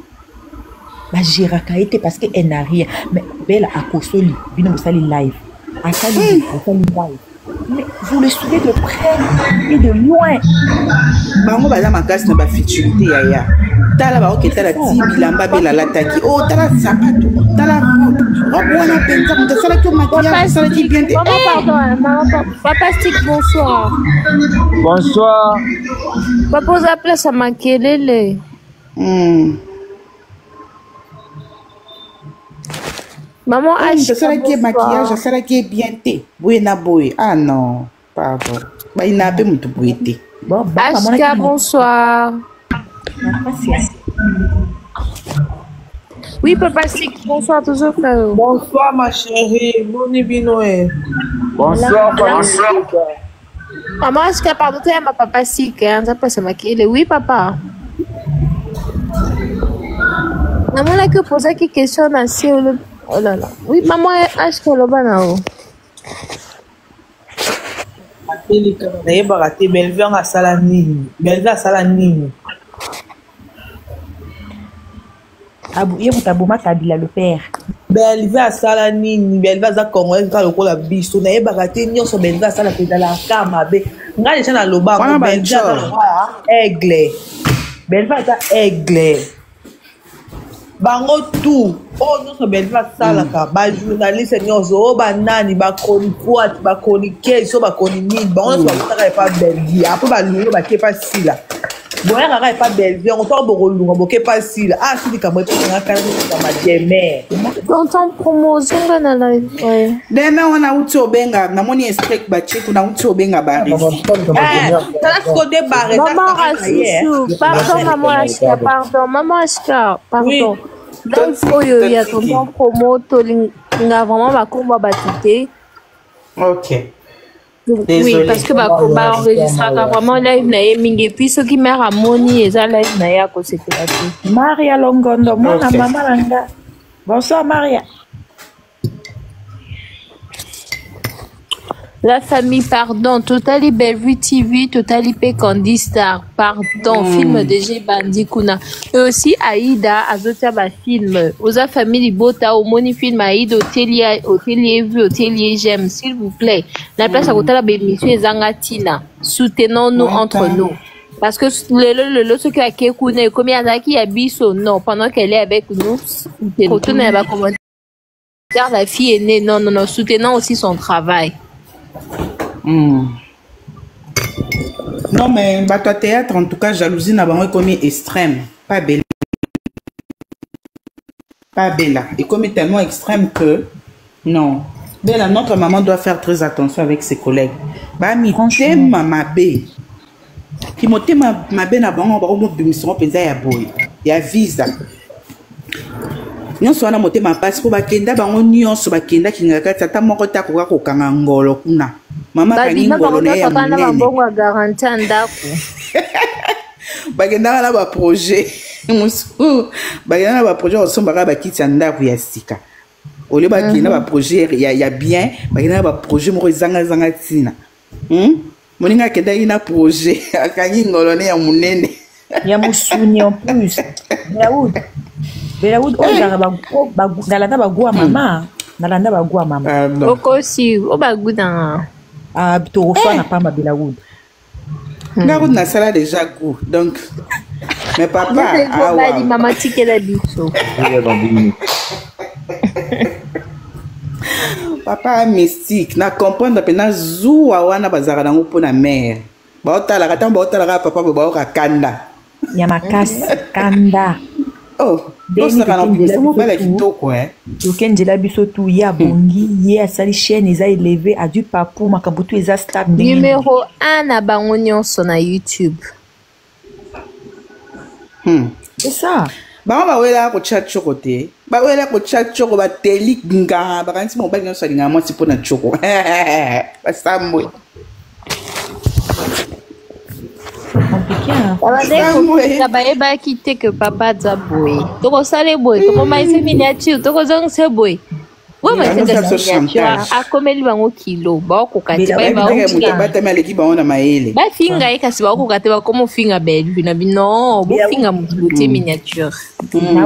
[SPEAKER 9] ba giraka été parce que elle n'a rien mais bela akosoli bino bosali live asali live. Mais vous le suivez de près et de loin.
[SPEAKER 2] Bango baza makasi na ba futurité yaya. Tala ba oketa la tibilamba bela lataki. Oh tala sapato. Tala robe wana penza mutasala ko maquillage ça dit bien.
[SPEAKER 10] Papa Stick bonsoir.
[SPEAKER 11] Bonsoir.
[SPEAKER 10] Papa pose la place à Makelele. Maman
[SPEAKER 2] je serais qui maquillage, je serais qui bien té. Buena boy. Ah non, pardon. Bah il n'a pas mon tout été.
[SPEAKER 10] Bon, Ashka, bonsoir. Oui, Papa Stick, bonsoir toujours frère.
[SPEAKER 11] Bonsoir ma chérie, bon Binoé. Bonsoir, bonsoir.
[SPEAKER 10] Maman, est-ce que pardon, tu as ma papa si que ça passe ma kile. Oui, papa. Maman là que poser quelques questions na si oh là là. Oui, maman, est-ce que le banao?
[SPEAKER 3] nayebaka te Bellevue anga asala nini Bellevue asala nini
[SPEAKER 9] ye moto aboma Kabila le père
[SPEAKER 3] Bellevue asala nini Bellevue aza congolais kaka lokola biso nayebaka te nyonso Bellevue asala ezalaka mabe ngai deja naloba Bellevue aza lokola aigle Bellevue aza aigle bango tout oyo nyonso Bellevue asalaka bajournaliste nyonso oyo banani bachroniquoite bachroniqueuse so bakoni nini bango nyonso bakotaka epa Bellevue apo balungo bake pa sila boyaka kaka epa Bellevue yango ntoko bokolunga boke pa sila asilikambo epesanga kaka mademe
[SPEAKER 10] Tonton promotion na live.
[SPEAKER 2] Dena wana uti obenga namoni extrait bacheku na uti obenga bari.
[SPEAKER 3] Tala kode bare.
[SPEAKER 10] Maman Rassou, pardon maman Ashka, pardon maman Ashka, pardon. Donc oyo ya tonton promo to linga vraiment bakomba batité.
[SPEAKER 2] OK.
[SPEAKER 10] Oui, parce que bah enregistra vraiment live na mingi puis ce qui m'a ramoni eza live na ya ko c'était
[SPEAKER 9] Maria Longondo mona mama langa. Bonsoir Maria.
[SPEAKER 10] La famille, pardon. Totally Bellevue TV, Totally P Candy Star, pardon. Film de G Bandi Kuna. Et aussi Aïda, Azotia ba film. Oza famille Bota, au moni film Aïda, hôtelier vu, hôtelier j'aime, s'il vous plaît. La place à côté de la bémission Zangatina. Soutenons-nous entre nous. Parce que ce qui a Kekune, comme Yazaki Abisso, non, pendant qu'elle est avec nous, retournez à commentaire. La fille est née, non, soutenons aussi son travail.
[SPEAKER 2] Non, mais bateau théâtre, en tout cas, jalousie n'a pas comme extrême. Pas belle. Pas Bella. Et comme tellement extrême que, non. Bella, notre maman doit faire très attention avec ses collègues. Bah, mi t'aime ma bé. Qui m'a dit ma bé n'a pas de mission pensa ya boy. Ya visa. Nyonso wana mote ma passe pour bakenda bango nyonso bakenda kingaka tata moko ta koka kokanga ngolo kuna. Mama kani ngolo na ya munene. Ba
[SPEAKER 10] bongo garantie ndako.
[SPEAKER 2] Bakenda na ba projet. Musu. Bakenda na ba projet osombaka bakiti ndako ya sika. Ole bakenda ba projet ya bien, bakenda ba projet moko zanga tina. Moninga kenda ina projet akanyi ngolo na ya munene.
[SPEAKER 9] Ya musuni en plus. Belaoud nalanda bagua mama nalanda bagua mama
[SPEAKER 10] oko si o baguda
[SPEAKER 9] torofa na pamba Belaoud
[SPEAKER 2] Belaoud na sala déjà goût donc mais papa
[SPEAKER 10] ah mama tike la biso
[SPEAKER 2] papa mystique na comprendre pena zuwa wana bazaka nango pona mère baotala kata baotala papa baoka kanda
[SPEAKER 9] ya makasi kanda
[SPEAKER 2] oh
[SPEAKER 9] okendela biso tu ya bongi ye asali chaîne eza élevé adu papu makambo tu eza stable
[SPEAKER 10] numéro 1 na bango nyonso na YouTube.
[SPEAKER 9] C'est ça.
[SPEAKER 2] Bango bawela ko chat choko te bawela ko chat choko bateli nga bakanisi mobali nyonso alinga mwasi mpona choko basamwe
[SPEAKER 10] bayeba kite que papa za boy toko sale boy toko maise miniature toko zong se boy ouais mais c'est miniature akomeli bango kilo ba ko kati ba
[SPEAKER 2] batama leki bango na maele
[SPEAKER 10] ba finga ikasi ba ko kati ba komo finga belle na bino bo finga muti miniature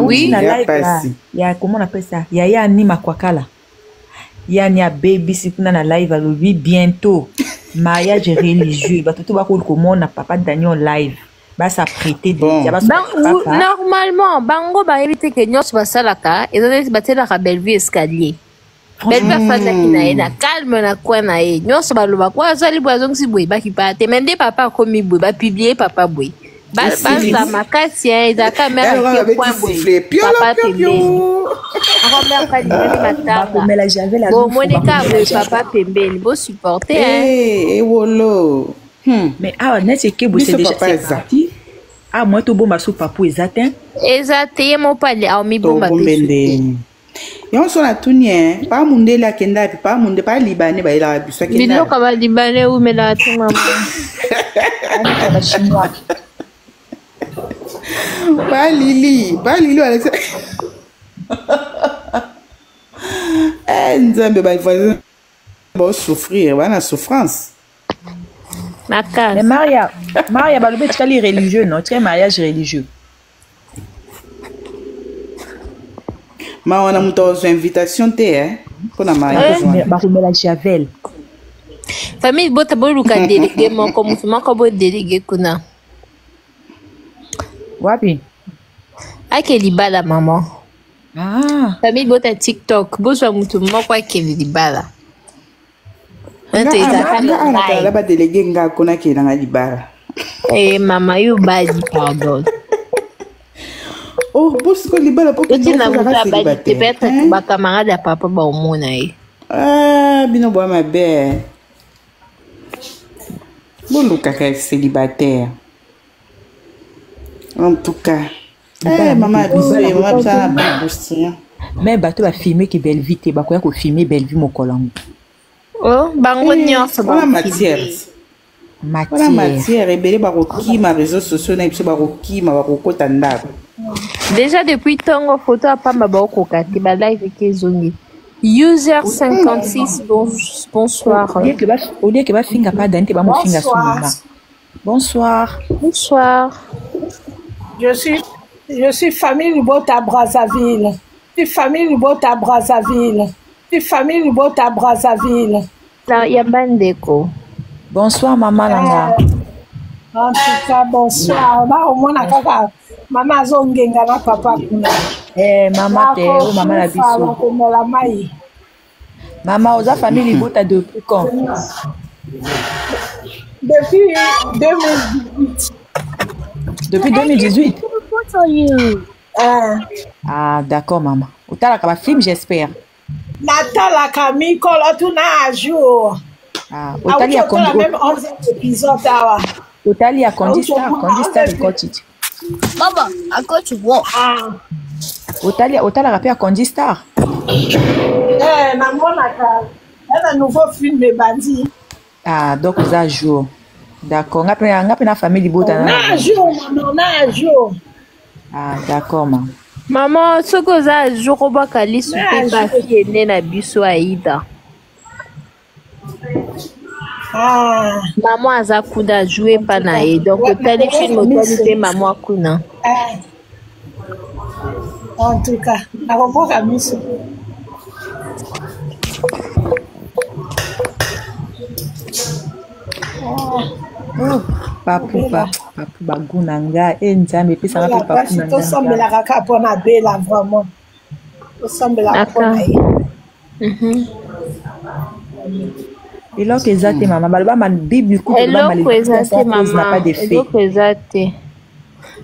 [SPEAKER 9] oui na live ya comment on appelle ça ya ni makwakala ya ni a baby sikuna na live alobi bientôt mariage religieux ba tout ba ko komona papa Daniel live ba s'apprêter
[SPEAKER 10] normalement bango ba éviter que nyos ba salaka ezali batela ka Bellevue escalier Bellevue fata kinaena calme na kwa na e nyos ba loba kwa zali boazong si boy ba ki pa te mende papa komi boy ba publier papa boy ba za makasi eza camera ki point boy papa pembeni encore ka ni matanga bon monika papa pembeni bo supporter
[SPEAKER 2] eh wolo
[SPEAKER 9] mais ah net c'est que vous c'est déjà parti ah moi to bomba sou papu exaten
[SPEAKER 10] mon palais au mi bomba
[SPEAKER 2] Yon so na tuni pas munde la kenda puis pas munde pas libanais ba ila biso kenda.
[SPEAKER 10] Bilo ka ba libanais ou me la tu maman.
[SPEAKER 2] Pas Lili Alex. Nzambe ba voisin ba souffrir, ba na souffrance.
[SPEAKER 9] Mais Maria, bah, le tu es religieux, non? Tu es mariage religieux.
[SPEAKER 2] Mais on a une invitation, pour la mariage.
[SPEAKER 9] Bah, on met la javel.
[SPEAKER 10] Famille, bota boluka délégué, mon comme vous délégué kuna.
[SPEAKER 9] Wapi?
[SPEAKER 10] Ake libala maman.
[SPEAKER 9] Ah.
[SPEAKER 10] Famille, bota TikTok, boswa mutu mo kwa ke libala.
[SPEAKER 2] Là bas délégué nga kona ke na libala.
[SPEAKER 10] Mama you badi pardon.
[SPEAKER 2] Oh, boss ko libala pour que tu
[SPEAKER 10] na muta badi peut-être ba camarade ya papa ba omona e.
[SPEAKER 2] Ah, bino boa ma belle. Bon Luca est célibataire. En tout cas. Maman bisou, maman ça na bostia.
[SPEAKER 9] Mais bateau va filmer qui belle vie te ba ko ya ko filmer belle vie mon kolango.
[SPEAKER 10] Oh, bango nyonso ba
[SPEAKER 2] matière. Matière ebele ba kokima réseaux sociaux na biso ba kokima ba kokota ndako.
[SPEAKER 10] Déjà depuis tongo photo apamba ba kokati ba live ke zongi. User 56 bonsoir.
[SPEAKER 9] Au lieu que ba finga pas dante ba mo finga son maman. Bonsoir.
[SPEAKER 10] Bonsoir.
[SPEAKER 12] Je suis famille Libota Brazzaville. Je suis famille Libota Brazzaville. Famille Libota Brazzaville.
[SPEAKER 10] Yambandeko.
[SPEAKER 9] Bonsoir maman Langa.
[SPEAKER 12] En tout cas bonsoir. Au moins kaka maman zongenga na papa kuna.
[SPEAKER 9] Maman te o maman la biso. Maman oza famille Libota depuis quand?
[SPEAKER 12] Depuis 2018.
[SPEAKER 9] Depuis 2018. Ah d'accord maman. Otala ka film j'espère.
[SPEAKER 12] Natala Camille Colotuna à jour.
[SPEAKER 9] Ah, Otali a conduit.
[SPEAKER 12] Même 11 épisodes là.
[SPEAKER 9] Otali a conduit star le coach.
[SPEAKER 10] Baba, à quoi tu vois?
[SPEAKER 9] Otali a conduit star.
[SPEAKER 12] Maman a un nouveau film de bandit.
[SPEAKER 9] Ah, donc vous avez jour. D'accord. On a la famille Libota.
[SPEAKER 12] Na jour.
[SPEAKER 9] Ah, d'accord maman.
[SPEAKER 10] Maman, ce que ça jour ba kali souper ba fille né na biso Aïda. Maman aza kuda jouer pa na e donc tali film autorité maman kuna.
[SPEAKER 12] En tout cas, na comprend ka biso.
[SPEAKER 9] Papu bagunanga nzambe pesa ngape papu nanga.
[SPEAKER 12] To sambela kaka pona bela vraiment. To sambela pona.
[SPEAKER 9] Eloko ezate mama baloba man bible ku ba mal.
[SPEAKER 10] Eloko maman. Eloko ezate.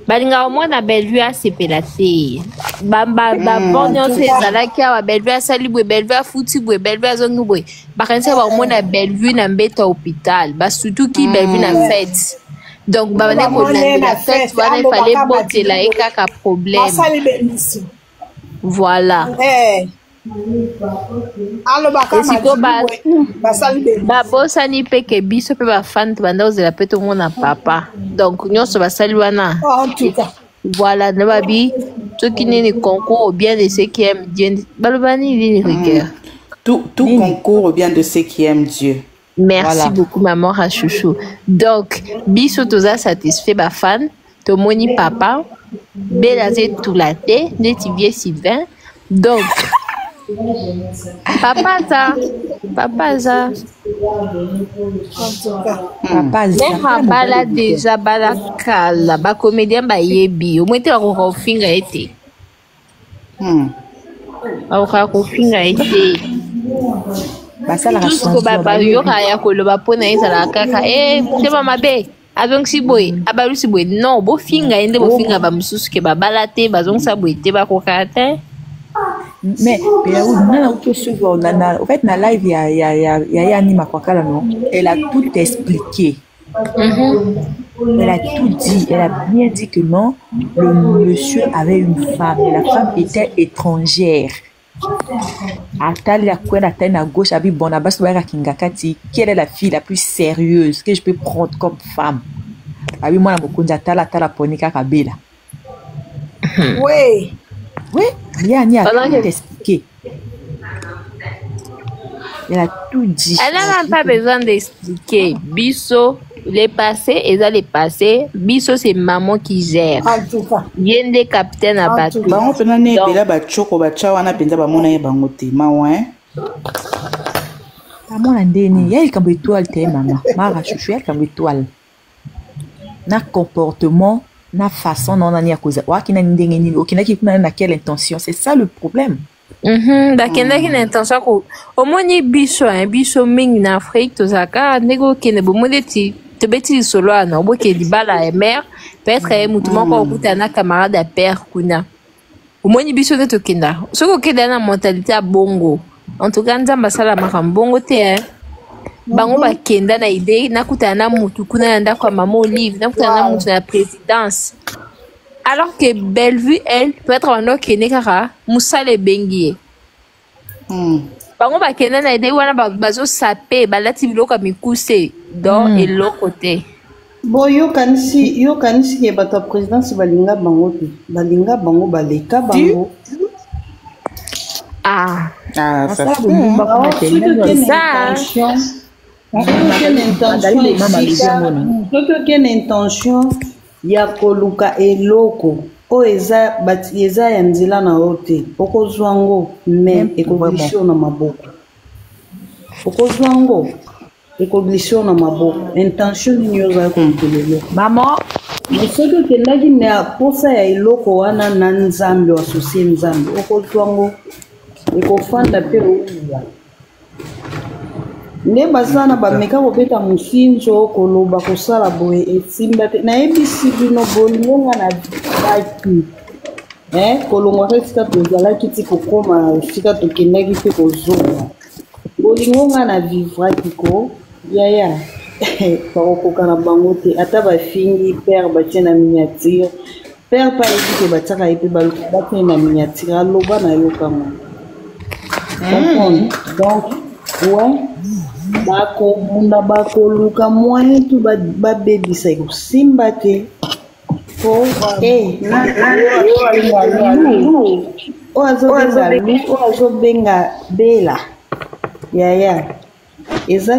[SPEAKER 10] Balinga au moins na Bellevue a sepela te. Ba bon nyonso ezalaki awa Bellevue asali boye Bellevue afuti boye Bellevue azongi boye. Bakanisi ba au moins na Bellevue na mbeta hôpital. Ba surtout ki Bellevue na fête. Donc ba bane ko na fête wana il fallait botela e kaka problème. Voilà. babosani mpe ke biso mpe bafani banda ozela mpe tomona papa donc nyonso basali wana voilà na babi soki nini concours au bien de ceux qui aiment Dieu baloba nini rigueur
[SPEAKER 2] tout concours au bien de ceux qui aiment Dieu.
[SPEAKER 10] Merci beaucoup maman Rachouchou. Donc biso toza satisfait bafani tomoni papa belaze tulate neti vie Sylvain donc Papa za bala déjà bala kala ba comédien ba yebi au moins te ko finga ete ko finga ete
[SPEAKER 9] basala
[SPEAKER 10] tout ce que ba yo ya ko lo ba pona ezala kaka te mama be azong si boy abalu si boy non bo finga ende bo finga ba mususu ke ba balate bazong sa boy te ba ko kate.
[SPEAKER 9] Mais en fait na live il y a Anima Kwakala non, elle a tout expliqué. Elle a tout dit, elle a bien dit que non, le monsieur avait une femme et la femme était étrangère. Atali à quoi la taille à gauche, abi bon abas wa kingakati. Quelle est la fille la plus sérieuse que je peux prendre comme femme? Abi moi na mokonza tala ponika kabela.
[SPEAKER 12] Oui.
[SPEAKER 9] Oui, bien ni à tout expliquer. Elle a tout dit.
[SPEAKER 10] Elle n'a même pas besoin d'expliquer. Bisso, les passés, et ça les passés. Bisso, c'est maman qui gère.
[SPEAKER 12] En tout cas.
[SPEAKER 10] Yende capitaine à bateau.
[SPEAKER 2] Bango pena ne bela ba choko ba chawa na penza ba mona ye bango te mawa hein.
[SPEAKER 9] Maman la ndeni, ya ikambo étoile te maman. Mara chouchou ya ikambo étoile. Na comportement, na façon non na koza. Wa kina ndenge ni, okina ki kuna na quelle intention, c'est ça le problème.
[SPEAKER 10] Dakenda ki na intention ko au moins ni biso biso mingi na Afrique to zaka nego kene bo modeti to beti solo ana obo ke di bala e mère peut-être e mutu moko okuta na camarade à père kuna au moins ni biso ne to kenda soko kenda na mentalité à bongo en tout cas nzamba sala makambongo te bango ba kenda na idée na kuta na mutu kuna nda kwa mama Olive na kuta na mutu na présidence. Alors que Bellevue, elle, peut être un autre qui n'est qu'à Moussa le Benguier. Bango ba kena na idée wana bazo sapé balati biloko mikuse dans et l'autre côté.
[SPEAKER 1] Bon yo kanisi ke bato présidence balinga bango te balinga bango baleka bango.
[SPEAKER 2] Ça
[SPEAKER 1] ça quelle intention ya koluka eloko o eza ya nzela na ote okozwango même ekoglissio na maboko okozwango ekoglissio na maboko intention ni yoza kompelelo
[SPEAKER 9] maman
[SPEAKER 1] soki okendaki na posa ya eloko wana na nzambe asosie nzambe okozwango ekofanda mpe ouya nde baza na bameka kobeta mosinzo koloba kosala boye esimba te nayebisi bino bolingo nga na baki kolongwaka esika tozalaki ti kokoma esika tokendaki mpe kozonga bolingo nga na vivraki ko yaya bakokoka na bango te ata bafingi père batie na miniature père pa yebi ke batiaka ye mpe batie na miniature aloba na yokango comprendre donc ouais bakobunda bakoluka moyen tu babebisa ekosimba te po oyo azobenga bela yaya eza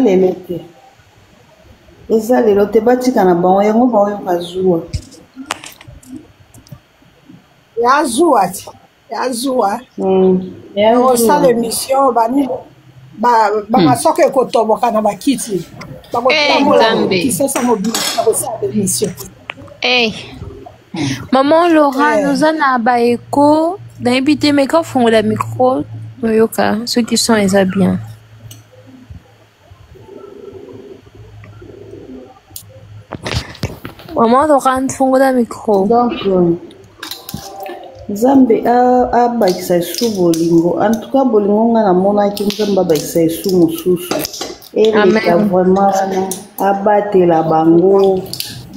[SPEAKER 1] lelo te batika na bango yango baoyoka zuwa
[SPEAKER 12] osala émission bani bamasoka ekotoboka na bakiti bakotambolaisasa mobilisa kosala émission.
[SPEAKER 10] Maman Laura nous en a baeko d'inviter mais quand font la micro yoka ceux qui sont eza bien. Maman Laura font la micro
[SPEAKER 1] donc Nzambe abakisa esu bolingo en tout cas bolingo nga namonaki Nzambe abakisa esu mosusu eleka vraiment abatela bango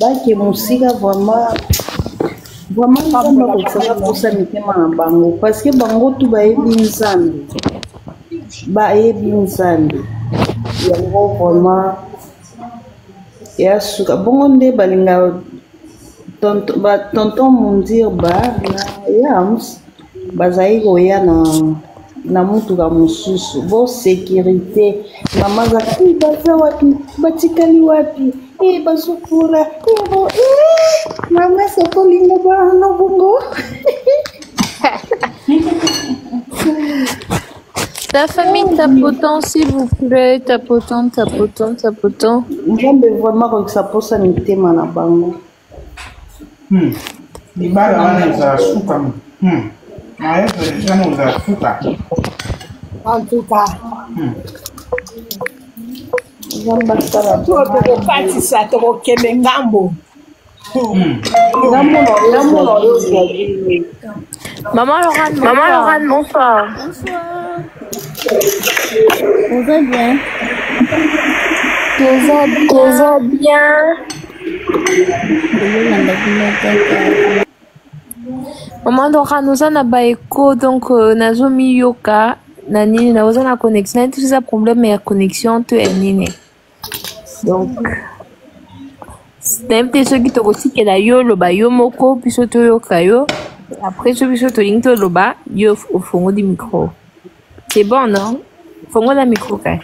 [SPEAKER 1] bake mosika vraiment Nzambe abakisaka posa mitema na bango parce que bango tu bayebi Nzambe yango vraiment yasuka bongo nde balinga tonton Mundir na yams bazai koya na mutuka mosusu bo sécurité mama zaka baza wapi batikali wapi bazokura bo mama sekolinga ba no bongo
[SPEAKER 10] La famille tapotant s'il vous plaît tapotant
[SPEAKER 1] Nzambe vraiment que ça posa mitema na bango.
[SPEAKER 2] Ibada wana za suka. Jana za suka.
[SPEAKER 12] En tout cas.
[SPEAKER 1] Zamba sala.
[SPEAKER 12] Tu peux partir ça te okeme ngambo.
[SPEAKER 10] Maman Laurent, bonsoir.
[SPEAKER 1] Vous allez bien?
[SPEAKER 10] Tout va bien. Maman Dora nous en a ba écho donc nazomi yoka na nini na oza na connexion tout ça problème ya connexion to nini donc c'est peut-être ceux qui te aussi que la yo loba yo moko piso to yoka yo après ce piso to link to loba yo au fond du micro c'est bon non fond la micro ka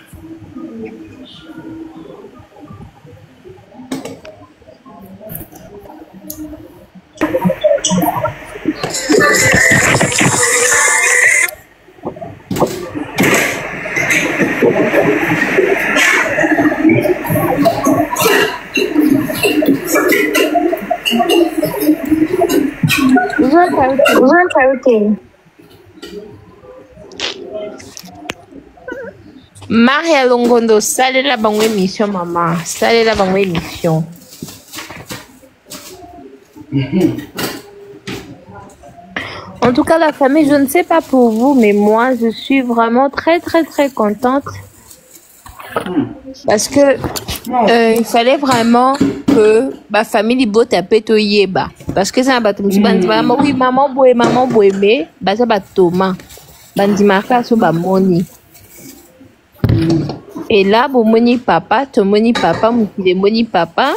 [SPEAKER 10] Maria Longondo, salut la bonne émission, maman. Salut la bonne émission. En tout cas, la famille, je ne sais pas pour vous, mais moi, je suis vraiment très, très, très contente. Parce que il fallait vraiment que ma famille bote à pétoyeba. Parce que ça va être oui, maman boue, mais ça va Thomas. Bandimaka so ba moni. Et là, bon moni papa, moni papa, moni papa,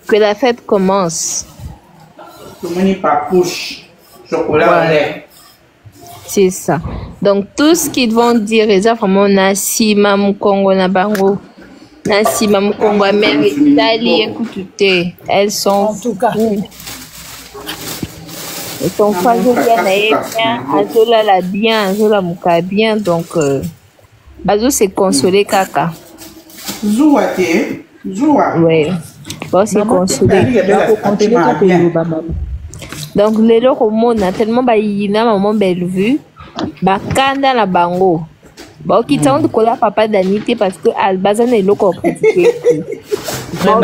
[SPEAKER 10] que la fête commence.
[SPEAKER 2] Moni papouche, chocolat au lait.
[SPEAKER 10] C'est ça. Donc, tout ce qu'ils vont dire, ils ont vraiment Nassima Mukongo Nabango. Nassima Mukongo Amérique, écoute, elles sont. En tout cas. Elles sont pas bien, Azola la bien, Azola Muka bien. Donc, Bazo s'est consolé, Kaka.
[SPEAKER 2] Zouate, Zoua.
[SPEAKER 10] Oui. Bon, c'est consolé. Donc, les gens au monde, tellement baïna, maman belle vue, bakanda la bango. Bon, qui t'ont de coller papa d'anité parce que Albazan est loco critiqué. Bon,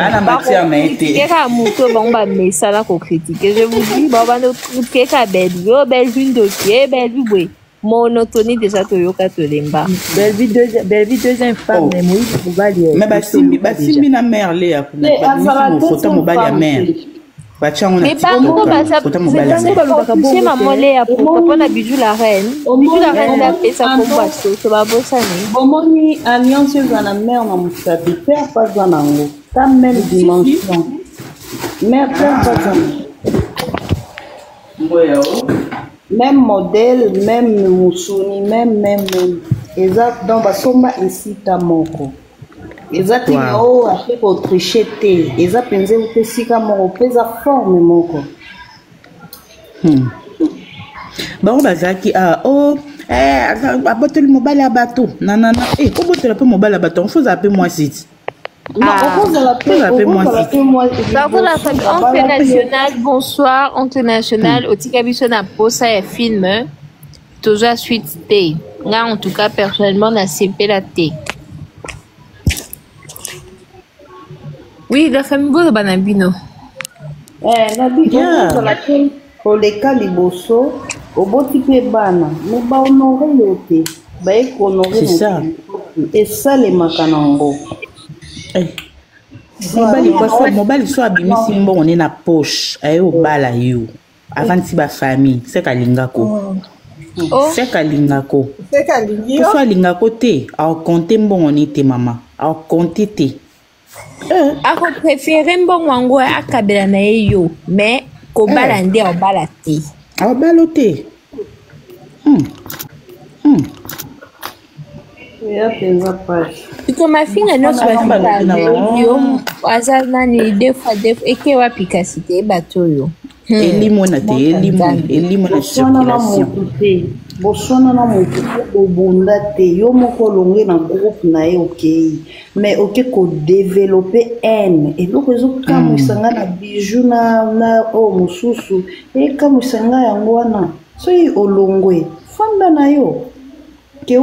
[SPEAKER 10] ça là qu'on critique. Je vous dis, bon, on va critiquer la belle vue, belle vue dossier, belle vue, oui. Monotonie déjà Toyoka Tolemba.
[SPEAKER 9] Belle vie deuxième femme, mais moi, je peux pas dire.
[SPEAKER 2] Mais Basimbi na mère, Léa, pour mettre photo mobile à mère.
[SPEAKER 10] Mais pas beaucoup, c'est maman Léa pour papa na bijou la reine. Bijou la reine la fait ça pour moi, c'est pas beau ça.
[SPEAKER 13] Bomoni alliance dans la mère na musabi père pas dans nango. Ta même dimension. Mère père pas dans. Même modèle, même musuni, même. Exact dans basomba ici ta moko. Exact yo ache ko tricher te. Exact penze ko sika moko pesa forme moko.
[SPEAKER 2] Ba bazaki aboteli mobile à bateau. Non. Ko botela pe mobile à bateau, on faut appeler moi site.
[SPEAKER 10] Oncle national, bonsoir, oncle national, au Tikabiso na posa et film, toujours suite T. Là, en tout cas, personnellement, on a CP la T. Oui, la famille Bodo Banabino.
[SPEAKER 13] Nabino, koleka liboso, oboti pe bana, mais ba honoré yote, ba honoré.
[SPEAKER 2] C'est ça.
[SPEAKER 13] Et ça les makanango.
[SPEAKER 2] Mobile soit abimisi mbongo ne na poche ayo bala yo avant si ba famille c'est kalingako c'est kalingako soit lingako te a compter mbongo ne te mama a compter te
[SPEAKER 10] a ko préférer mbongo wango akabela na yo mais ko bala nde o bala te
[SPEAKER 2] a bala te
[SPEAKER 10] Iko mafinga nyonso baza nani deux fois eke wapi kasi te bato oyo
[SPEAKER 2] elimo na te elimo na circulation
[SPEAKER 13] boswana na motu obunda te yo moko longe na groupe na ye okei mais oke kodévelopper haine eloko ezokamwisanga na bijou na oyo mosusu ekamwisanga yango wana soki olongwe fanda na yo
[SPEAKER 2] en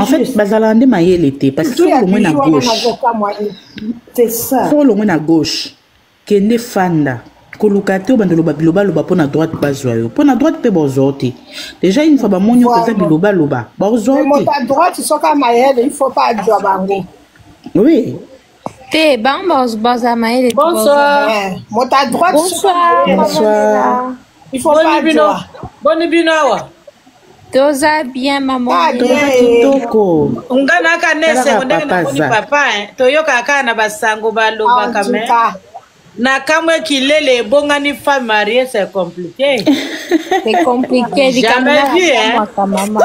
[SPEAKER 2] fait bazala nde mayele te parce que soki olongwe na gauche soki olongwe na gauche kende fanda koluka te obanda loba bilobaloba mpo na droite bazwa yo mpo na droite mpe bazwa te déjà une fois bamoni oyo eza bilobaloba bazwa te
[SPEAKER 12] droite soki mayele il faut pas adwa bango
[SPEAKER 2] oui
[SPEAKER 10] T'es bon,
[SPEAKER 3] Bonsoir.
[SPEAKER 12] Mon ta droite.
[SPEAKER 10] Bonsoir.
[SPEAKER 2] Bonsoir.
[SPEAKER 12] Il faut pas dire.
[SPEAKER 3] Bonne binawa.
[SPEAKER 10] Toza bien maman.
[SPEAKER 2] Kitoko.
[SPEAKER 3] Ungana kanese ndenge na kuni papa toyoka kana basango baloba kame. Na kamwe kilele bongani femme mariée c'est compliqué.
[SPEAKER 10] C'est compliqué
[SPEAKER 3] jamais vu hein.
[SPEAKER 10] Maman.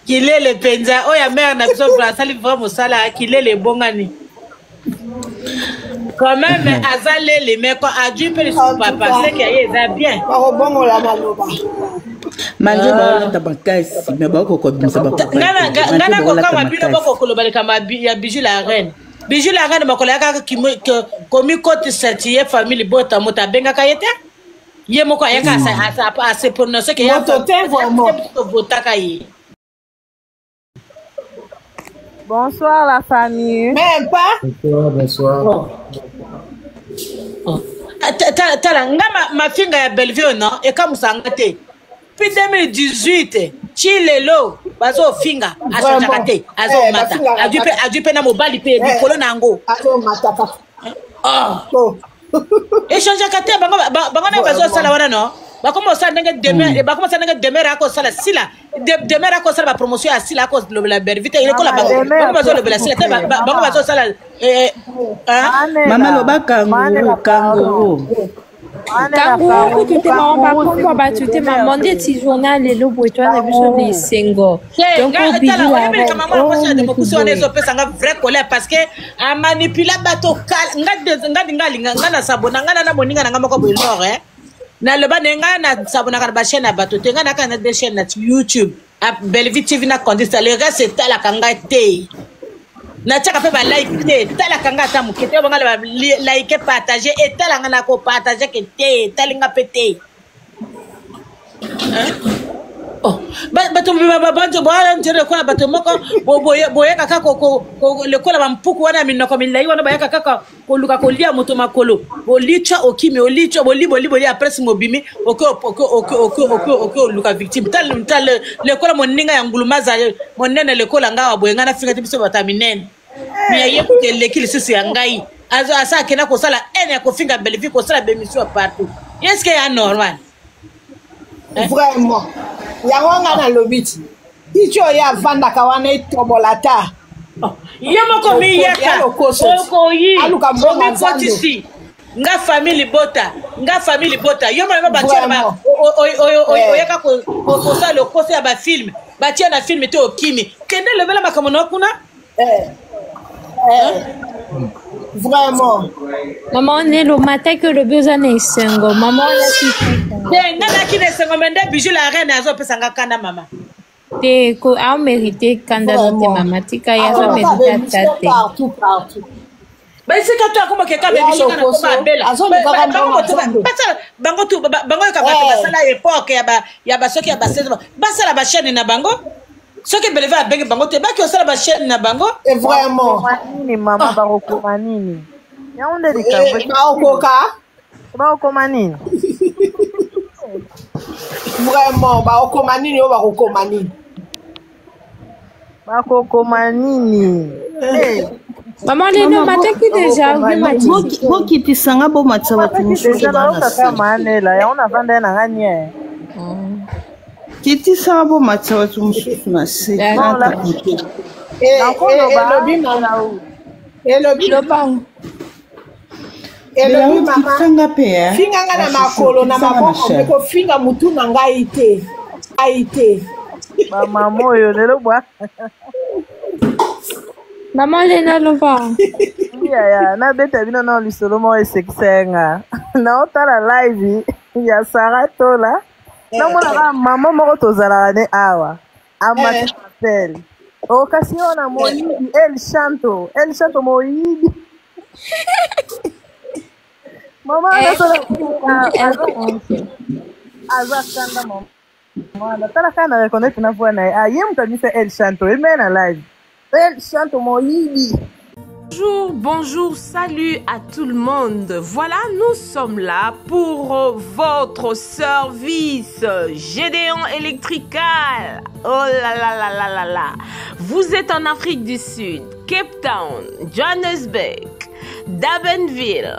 [SPEAKER 3] Kilele penza oya mère na biso brasali vraiment sala kilele bongani. Quand même azalele mais quand a dû faire son papa c'est qu'il est bien.
[SPEAKER 12] Bongo la maloba.
[SPEAKER 2] Manje ba ta bakasi mais ba ko ko bisa ba ko.
[SPEAKER 3] Ngana ko kama bino bako koloba kama ya Bijou la reine. Bijou la reine makola ka komi kote certifié famille bota mota benga kayete. Ye moko ayaka a se prononcer que ya votaka yi.
[SPEAKER 14] Bonsoir la famille.
[SPEAKER 12] Même pas.
[SPEAKER 11] Bonsoir.
[SPEAKER 3] Tala ngama mafinga ya Bellevue non e kama sangate. Puis 2018 chilelo bazo finga asonjakate azo mata. Adu pe na mobali pe likolo nango.
[SPEAKER 12] Azo mata ka.
[SPEAKER 3] Échange kate bango na bazo sala wana no. Bakoma sa ndenge demain bakoma sa ndenge demain ako sala sila demain ako sala ba promotion ya sila ako la Bellevue ile ko la bango bazo le bela sila bango bazo sala
[SPEAKER 2] mama lobaka kango
[SPEAKER 10] Kango, tu t'es marrant par contre, bah tu t'es marrant des petits journal et le bois toi on a vu sur des singles. Donc on bidou
[SPEAKER 3] vrai colère parce que a manipuler bateau ngana sabona ngana na moninga ngama ko bolor na le banenga na sabona ka ba chaîne na bateau tenga na kana des chaînes na YouTube a Bellevue TV na contest le reste c'est la kanga té na tchaka pe ba like té tala kanga ta mukete ba ngala ba like partager et tala ngana ko partager ke té talinga pété oh bato babanjo bwana ntere kwa bato moko boye kaka ko le kola ba mpuku wana minoko milai wana ba kaka ko luka ko lia moto makolo bolicha okimi olicha boli après mobimi oko luka victime tal le kola moninga ya ngulumaza monene le kola ngawa boye ngana finga tibiso bataminene mais ye ko le kili sisi ya ngai azo asa kena ko sala ene ko finga Bellevue ko sala bemission partout est-ce que est normal
[SPEAKER 12] vraiment yangonga na lobiti icho ya vanda kawana itobolata
[SPEAKER 3] yemo ko miyaka oko yi aluka mbo kotisi nga family bota yoma ba tia ba oyaka ko sala le conseil ya ba film ba tia na film te okimi kende le vela makamono kuna
[SPEAKER 12] vraiment
[SPEAKER 10] maman on est le matin que le besoin est single maman on a
[SPEAKER 3] si ngana ki ne single mende Bijou la reine azo pesanga kanda mama
[SPEAKER 10] te ko a mérité kanda dote mama tika ya so mérité tate
[SPEAKER 12] partout
[SPEAKER 3] ba isi ka to akoma ke ka be Bijou kana ko bela bango tu bango ka ba sala époque ya ba soki ya ba sala ba sala ba chaîne na bango soki Bellevue a bengi bango te ba ki osala ba chaîne na bango
[SPEAKER 12] et vraiment
[SPEAKER 14] ni mama ba ko nini ya onde dika
[SPEAKER 12] ba okoma nini vraiment ba okoma nini o ba okoma nini
[SPEAKER 14] ba kokoma nini
[SPEAKER 10] maman lelo mataki déjà
[SPEAKER 13] bokitisanga bomatisa bato mosusu
[SPEAKER 14] kaka manela ya ona vanda na nganie
[SPEAKER 13] kitisanga bomatisa bato mosusu na se
[SPEAKER 12] elobi mama finganga na makolo na maboko meko finga mutu na ngai te aite
[SPEAKER 14] mama oyo lelo bwa
[SPEAKER 10] maman lena loba
[SPEAKER 14] ya na beta bino na lisolo mo esekisenga na otala live ya Sarah Tola na mona mama moko tozala ne awa amati appel occasion na moyibi El Chanto moyibi mama azakanda mama tala kana reconnect na voix na ye mutani se El Chanto emena live El Chanto moyibi
[SPEAKER 6] Bonjour, bonjour, salut à tout le monde. Voilà, nous sommes là pour votre service Gédéon Electrical. Oh là là là là là là. Vous êtes en Afrique du Sud, Cape Town, Johannesburg, Durbanville,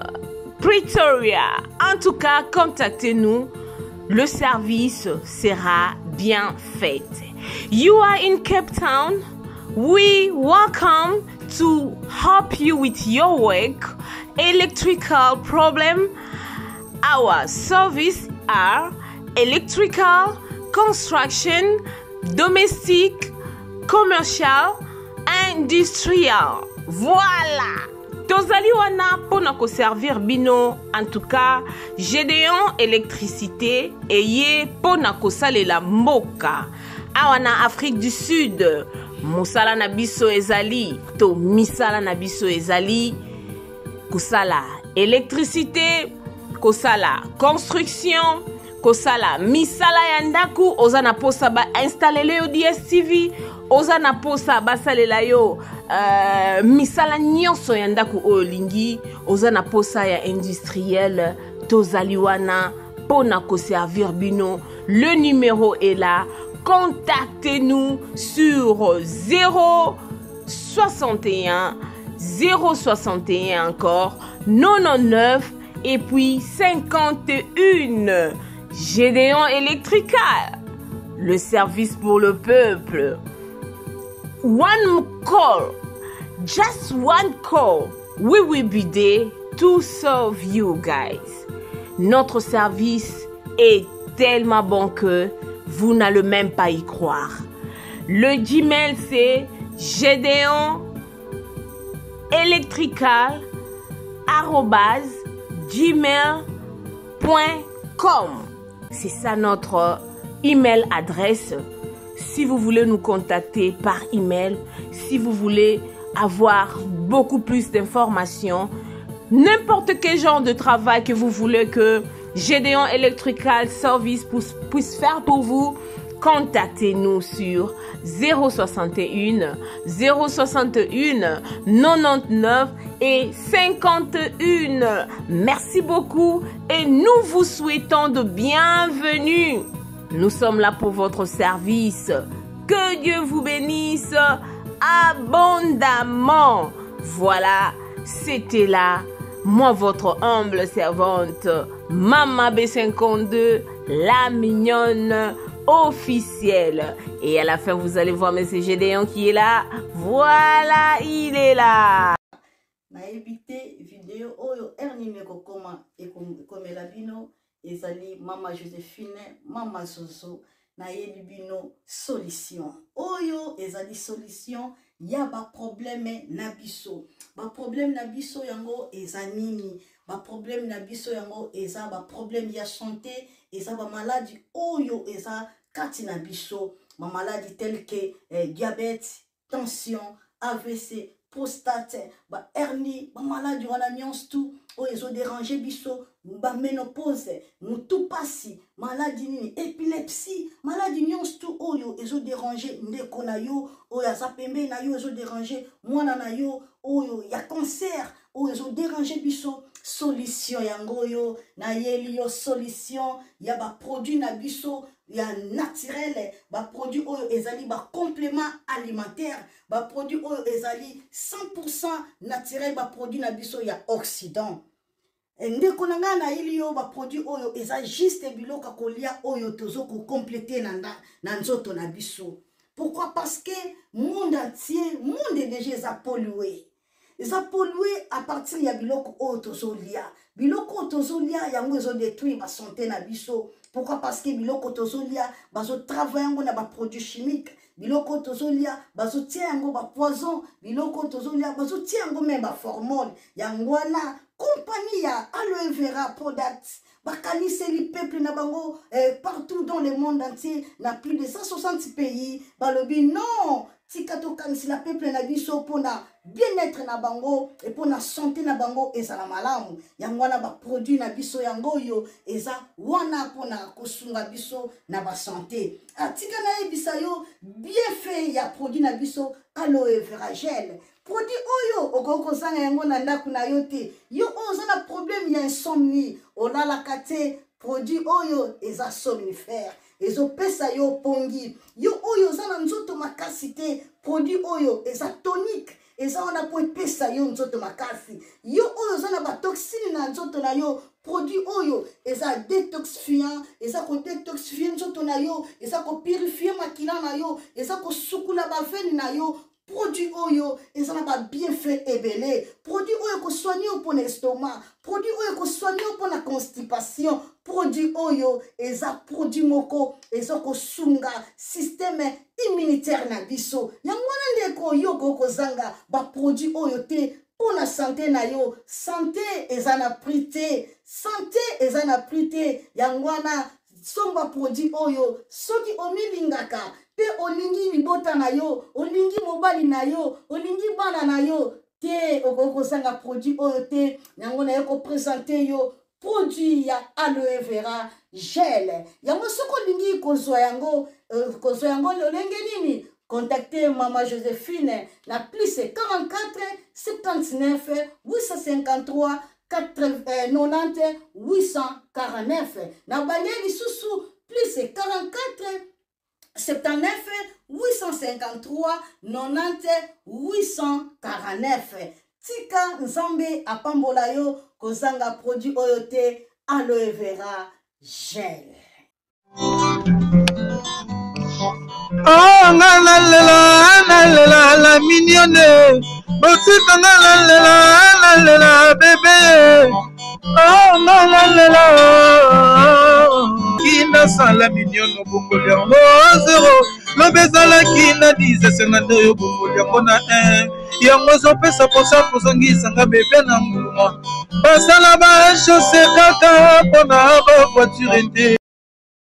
[SPEAKER 6] Pretoria. En tout cas, contactez-nous. Le service sera bien fait. You are in Cape Town. We welcome to help you with your work, electrical problem. Our service are electrical, construction, domestic, commercial, industrial. Voilà. Tozali wana pona ko servir bino. En tout cas, Gédéon électricité eye pona ko salela mboka. Awana Afrique du Sud. Musala na biso ezali to misala na biso ezali kusala électricité, kosala construction, kosala misala ya ndaku, oza na posa ba installer yo DSTV, oza na posa ba salela yo misala nyonso ya ndaku olingi, oza na posa ya industriel, tozali wana pona ko servir bino. Le numéro est là. Contactez-nous sur 061 061 encore 99 et puis 51. Gédéon Electrical, le service pour le peuple. One call, just one call, we will be there to serve you guys. Notre service est tellement bon que vous n'allez même pas y croire. Le Gmail c'est gédéon-electrical@gmail.com. C'est ça notre email adresse. Si vous voulez nous contacter par email, si vous voulez avoir beaucoup plus d'informations, n'importe quel genre de travail que vous voulez que Gédéon Electrical Service puisse faire pour vous, contactez-nous sur 061 061 99 et 51. Merci beaucoup et nous vous souhaitons de bienvenue. Nous sommes là pour votre service. Que Dieu vous bénisse abondamment. Voilà, c'était là. Moi, votre humble servante, Mama B52, la mignonne officielle. Et à la fin, vous allez voir M. Gédéon qui est là. Voilà, il est là.
[SPEAKER 13] Na évité vidéo oyo ernimeko koma ekomela bino ezali Mama Joséphine, Mama Zozo na yebi bino solution. Oyo ezali solution ya ba problème na biso. Ba problème na biso yango ezanini. Ba problème na biso yango eza ba problème ya santé, eza ba maladie oyo eza kati na biso. Ma maladie telle que diabète, tension, AVC, prostate, ba hernie, ba maladie wana nyonso tout oyo ezo déranger biso, ba ménopause, mutu pasi, maladie nini, épilepsie, maladie nyonso tout oyo ezo déranger ndeko na yo, oyo aza pembe na yo ezo déranger mwana na yo, oyo ya cancer, oyo ezo déranger biso. Solution yango yo na yeli yo solution ya ba produit na biso ya naturel, ba produit oyo ezali ba complément alimentaire, ba produit oyo ezali 100% naturel, ba produit na biso ya Occident. Ndeko na nga na yeli yo ba produit oyo eza juste biloka kolia oyo tozo ko compléter na nzoto na biso. Pourquoi? Parce que monde entier, monde déjà pollué. Ils ont pollué à partir de biloko otozolia. Biloko otozolia yango ils ont détruit ma santé na biso. Pourquoi? Parce que biloko otozolia bazo travailler yango na ba produits chimiques. Biloko otozolia bazo tia yango ba poison. Biloko otozolia bazo tia yango même ba hormone. Yango na compagnie ya aloe vera products. Bakanise li peuple na bango partout dans le monde entier, na plus de 160 pays. Balobi non. Tikato kanisi la peuple na biso pona bien-être na bango et pona santé na bango eza la malamu. Yango wana ba produit na biso yango yo eza wana pona kosunga biso na ba santé. Atika na ebisa yo bien fait ya produit na biso aloe vera gel.
[SPEAKER 15] produit oyo okokozanga yango na ndako na yo te. Yo oza na problème ya insomnie olalaka te, produit oyo eza somnifère ezopesa yo pongi. Yo oyo oza na nzoto makasi te, produit oyo eza tonique eza wana po epesa yo nzoto makasi. Yo oyo oza na batoxine na nzoto na yo, produit oyo eza détoxifiant, eza ko détoxifier nzoto na yo, eza ko purifier makila na yo, eza ko sukula baveni na yo. Produit oyo eza na ba bienfait ebele. Produit oyo ko soigner pour l'estomac, produit oyo ko soigner pour la constipation. Produit oyo eza produit moko eza ko sunga système immunitaire na biso. Yangwana ndeko yo ko zanga ba produit oyo te pour la santé na yo. Santé eza na prité, santé eza na prité. Yangwana somba produit oyo soki omilingaka pe olingi libota na yo, olingi mobali na yo, olingi bana na yo te okozanga produit oyo te. Yango na yo ko présenter yo produit ya aloe vera gel. Yango soko lingi kozwa yango lolenge nini? Contactez Maman Joséphine na plus 44 79 853 90 849. Na bangeli susu plus 44 79 853 90 849. Tika nzambe apambola yo kozanga produit oyo te aloe vera gel.
[SPEAKER 11] Oh la mignonne, botika la bébé. Oh la kina sala mignonne bongoli yango 0 lobezala kina 10 senado yo bongoli yango na 1 yango zopesa posa kozongisa nga bebe na muluma basala ba chaussée kaka pona ba voiture te.